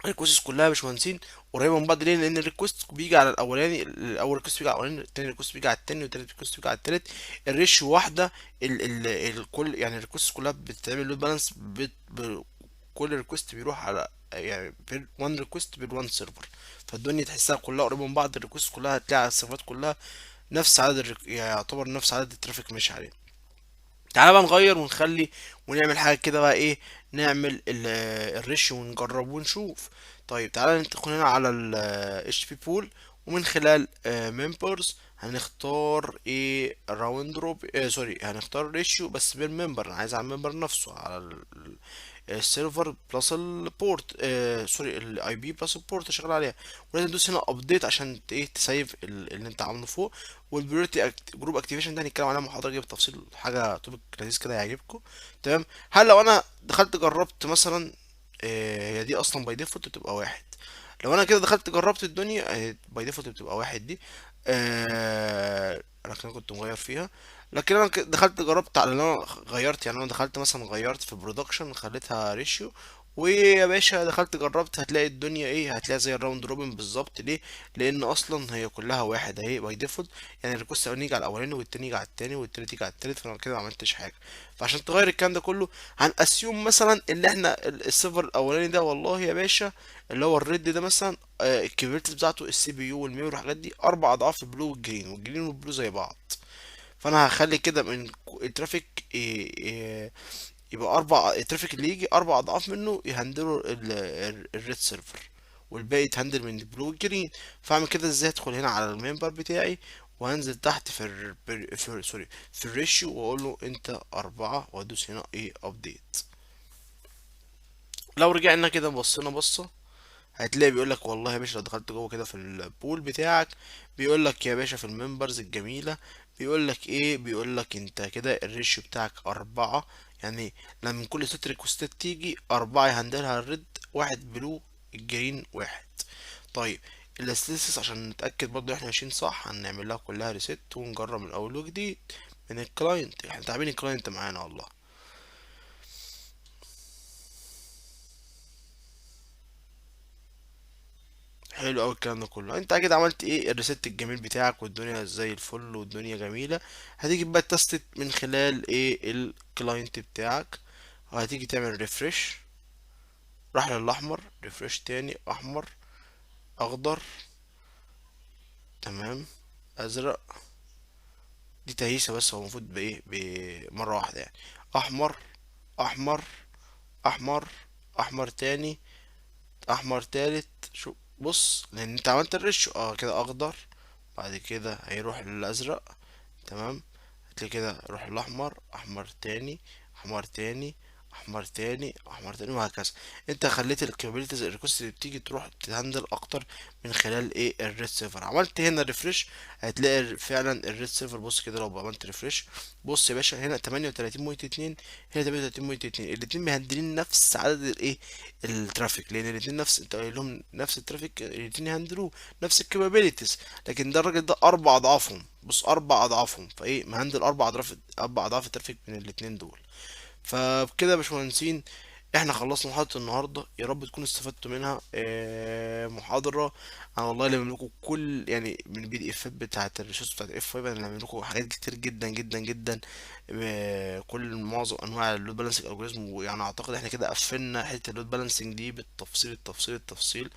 الريكوستس كلها يا باشمهندسين قريبه من بعض. ليه؟ لان الريكوست بيجي على الاولاني، الاول ريكوست بيجي على الاولاني، التاني ريكوست بيجي على التاني، والتالت ريكوست بيجي على التالت. الريشيو واحده. الكل يعني الريكوست كلها بتتعمل لود بالانس، كل ريكوست بيروح على يعني بير وان ريكوست بير وان سيرفر. فالدنيا تحسها كلها قريبه من بعض، الريكوست كلها هتلاقي على السيرفرات كلها نفس عدد يعني يعتبر نفس عدد الترافيك ماشي عليه. تعالى بقى نغير ونخلي ونعمل حاجة كده بقى ايه، نعمل الريش ونجرب ونشوف. طيب تعالى ندخل هنا على ال HTTP pool، ومن خلال members هنختار ايه راوند روب، سوري، هنختار ريشيو بس بالممبر. انا عايز على الممبر نفسه، على السيرفر بلس البورت، سوري الاي بي بلس البورت شغال عليها. ولازم تدوس هنا ابديت عشان ايه تسيف اللي انت عامله فوق. والبريورتي جروب اكتيفيشن ده هنتكلم عليها محاضره جايه بالتفصيل، حاجه توبك لذيذ كده هيعجبكم. تمام. هل لو انا دخلت جربت مثلا، هي دي اصلا باي ديفولت بتبقى واحد. لو انا كده دخلت جربت الدنيا باي ديفولت بتبقى واحد دي. انا كده كنت مغير فيها. لكن انا دخلت جربت على اللي انا غيرت، يعني انا دخلت مثلا غيرت في برودكشن خليتها ريشيو، ويا باشا دخلت جربت، هتلاقي الدنيا ايه، هتلاقي زي الراوند روبن بالظبط. ليه؟ لان اصلا هي كلها واحد اهي باي ديفولت. يعني الريكوست الاولاني يجي على الاولاني، والتاني يجي على التاني، والتالت يجي على التالت، فانا كده ما عملتش حاجه. فعشان تغير الكلام ده كله، هنأسيوم مثلا اللي احنا السيرفر الاولاني ده والله يا باشا، اللي هو الريد ده مثلا، الكابابيلتيز بتاعته السي بي يو والميموري والحاجات دي 4 اضعاف البلو والجرين، والجرين والبلو زي بعض. فانا هخلي كده من الترافيك يبقى الترافيك اللي يجي 4 اضعاف منه يهندلوا الريد سيرفر، والباقي يتهندل من البلو والجرين. فاعمل كده ازاي؟ ادخل هنا على المنبر بتاعي، وهنزل تحت سوري في الريشيو، واقول له انت 4، وادوس هنا ايه ابديت. لو رجعنا كده بصينا بصة، هتلاقي بيقول لك والله يا باشا، لو دخلت جوه كده في البول بتاعك، بيقول لك يا باشا في الممبرز الجميلة، بيقول لك ايه، بيقول لك انت كده الريشيو بتاعك 4. يعني لما من كل ست ريكوستات تيجي 4 يهندلها الريد، واحد بلو، الجرين واحد. طيب الاستاتس عشان نتأكد برضه احنا ماشيين صح، هنعمل لها كلها ريست ونجرب من اول وجديد من الكلاينت. احنا تعبين الكلاينت معانا والله. حلو قوي الكلام ده كله. انت اكيد عملت ايه الريست الجميل بتاعك، والدنيا زي الفل والدنيا جميله. هتيجي بقى تست من خلال ايه الكلاينت بتاعك، وهتيجي تعمل ريفرش، راح للاحمر، ريفرش تاني احمر، اخضر، تمام، ازرق. دي تهيسه بس، هو المفروض بايه بمره واحده يعني. احمر، احمر، احمر، احمر تاني، احمر تالت. شو بص، لان انت عملت الرش كده اخضر، بعد كده هيروح للازرق، تمام. هتلاقي كده روح الاحمر، احمر تاني، احمر تاني، احمر تاني، احمر تاني، وهكذا. انت خليت الكابابيلتيز الريكوست اللي بتيجي تروح تهندل اكتر من خلال ايه الريد سيرفر. عملت هنا ريفرش، هتلاقي فعلا الريد سيرفر. بص كده لو عملت ريفرش، بص يا باشا هنا 38.2، هنا 38.2، الاتنين مهندلين نفس عدد الايه الترافيك، لان الاتنين نفس، انت قايل لهم نفس الترافيك الاتنين يهندلوه، نفس الكابابيلتيز. لكن ده الراجل ده 4 اضعافهم، بص 4 اضعافهم، فايه مهندل 4 اضعاف الترافيك من الاتنين دول. فبكده يا باشمهندسين، احنا خلصنا محاضرة النهاردة. يا رب تكونوا استفدتوا منها. محاضرة انا والله اللي لكم كل يعني من البي دي افات بتاعت الريسورس بتاعت اف 5، انا لكم حاجات كتير جدا جدا جدا. كل معظم انواع اللود بالانسنج الجوريزم، ويعني اعتقد احنا كده قفلنا حته اللود بالانسنج دي بالتفصيل التفصيل التفصيل.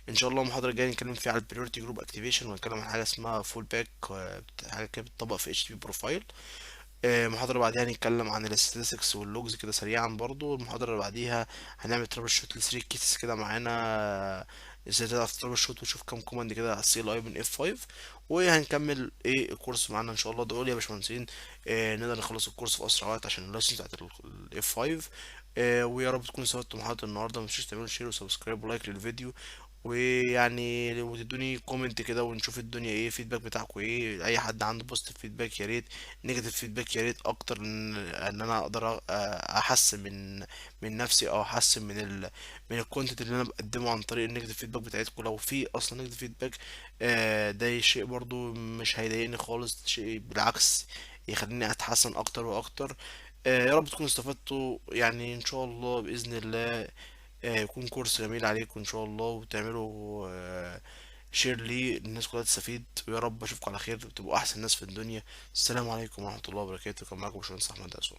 ان شاء الله المحاضره الجايه نتكلم فيها على البريورتي جروب اكتيفيشن، ونتكلم عن حاجه اسمها فول باك، حاجه كده بتطبق في اتش تي بي بروفايل. محاضرة بعديها هنتكلم عن الاستاتستكس واللوجز كده سريعا برضو. المحاضرة اللي بعديها هنعمل ترابل شوت لثري كيسز كده معانا، ازاي تعرف ترابل شوت وتشوف كام كوماند كده على السي ال اي من اف 5. وهنكمل ايه الكورس معانا ان شاء الله. دول يا باشمهندسين نقدر نخلص الكورس في اسرع وقت عشان اللايسنس بتاعت الاف 5. ويا رب تكونوا استفدتوا من محاضرة النهارده. متنسوش تعملوا شير وسبسكرايب ولايك للفيديو، ويعني لو تدوني كومنت كده ونشوف الدنيا ايه، فيدباك بتاعكم ايه. اي حد عنده بوزيتيف فيدباك يا ريت، نيجاتيف فيدباك يا ريت اكتر، ان انا اقدر احسن من نفسي، او احسن من الكونتنت اللي انا بقدمه عن طريق النيجاتيف فيدباك بتاعتكم. لو في اصلا نيجاتيف فيدباك، ده شيء برضو مش هيضايقني خالص، شيء بالعكس يخليني اتحسن اكتر واكتر. يا رب تكونوا استفدتوا يعني، ان شاء الله باذن الله يكون كورس جميل عليكم ان شاء الله، وتعملوا شير ليه الناس كلها تستفيد. ويا رب اشوفكم على خير وتبقوا احسن ناس في الدنيا. السلام عليكم ورحمة الله وبركاته. كان معاكم باشمهندس احمد عصام.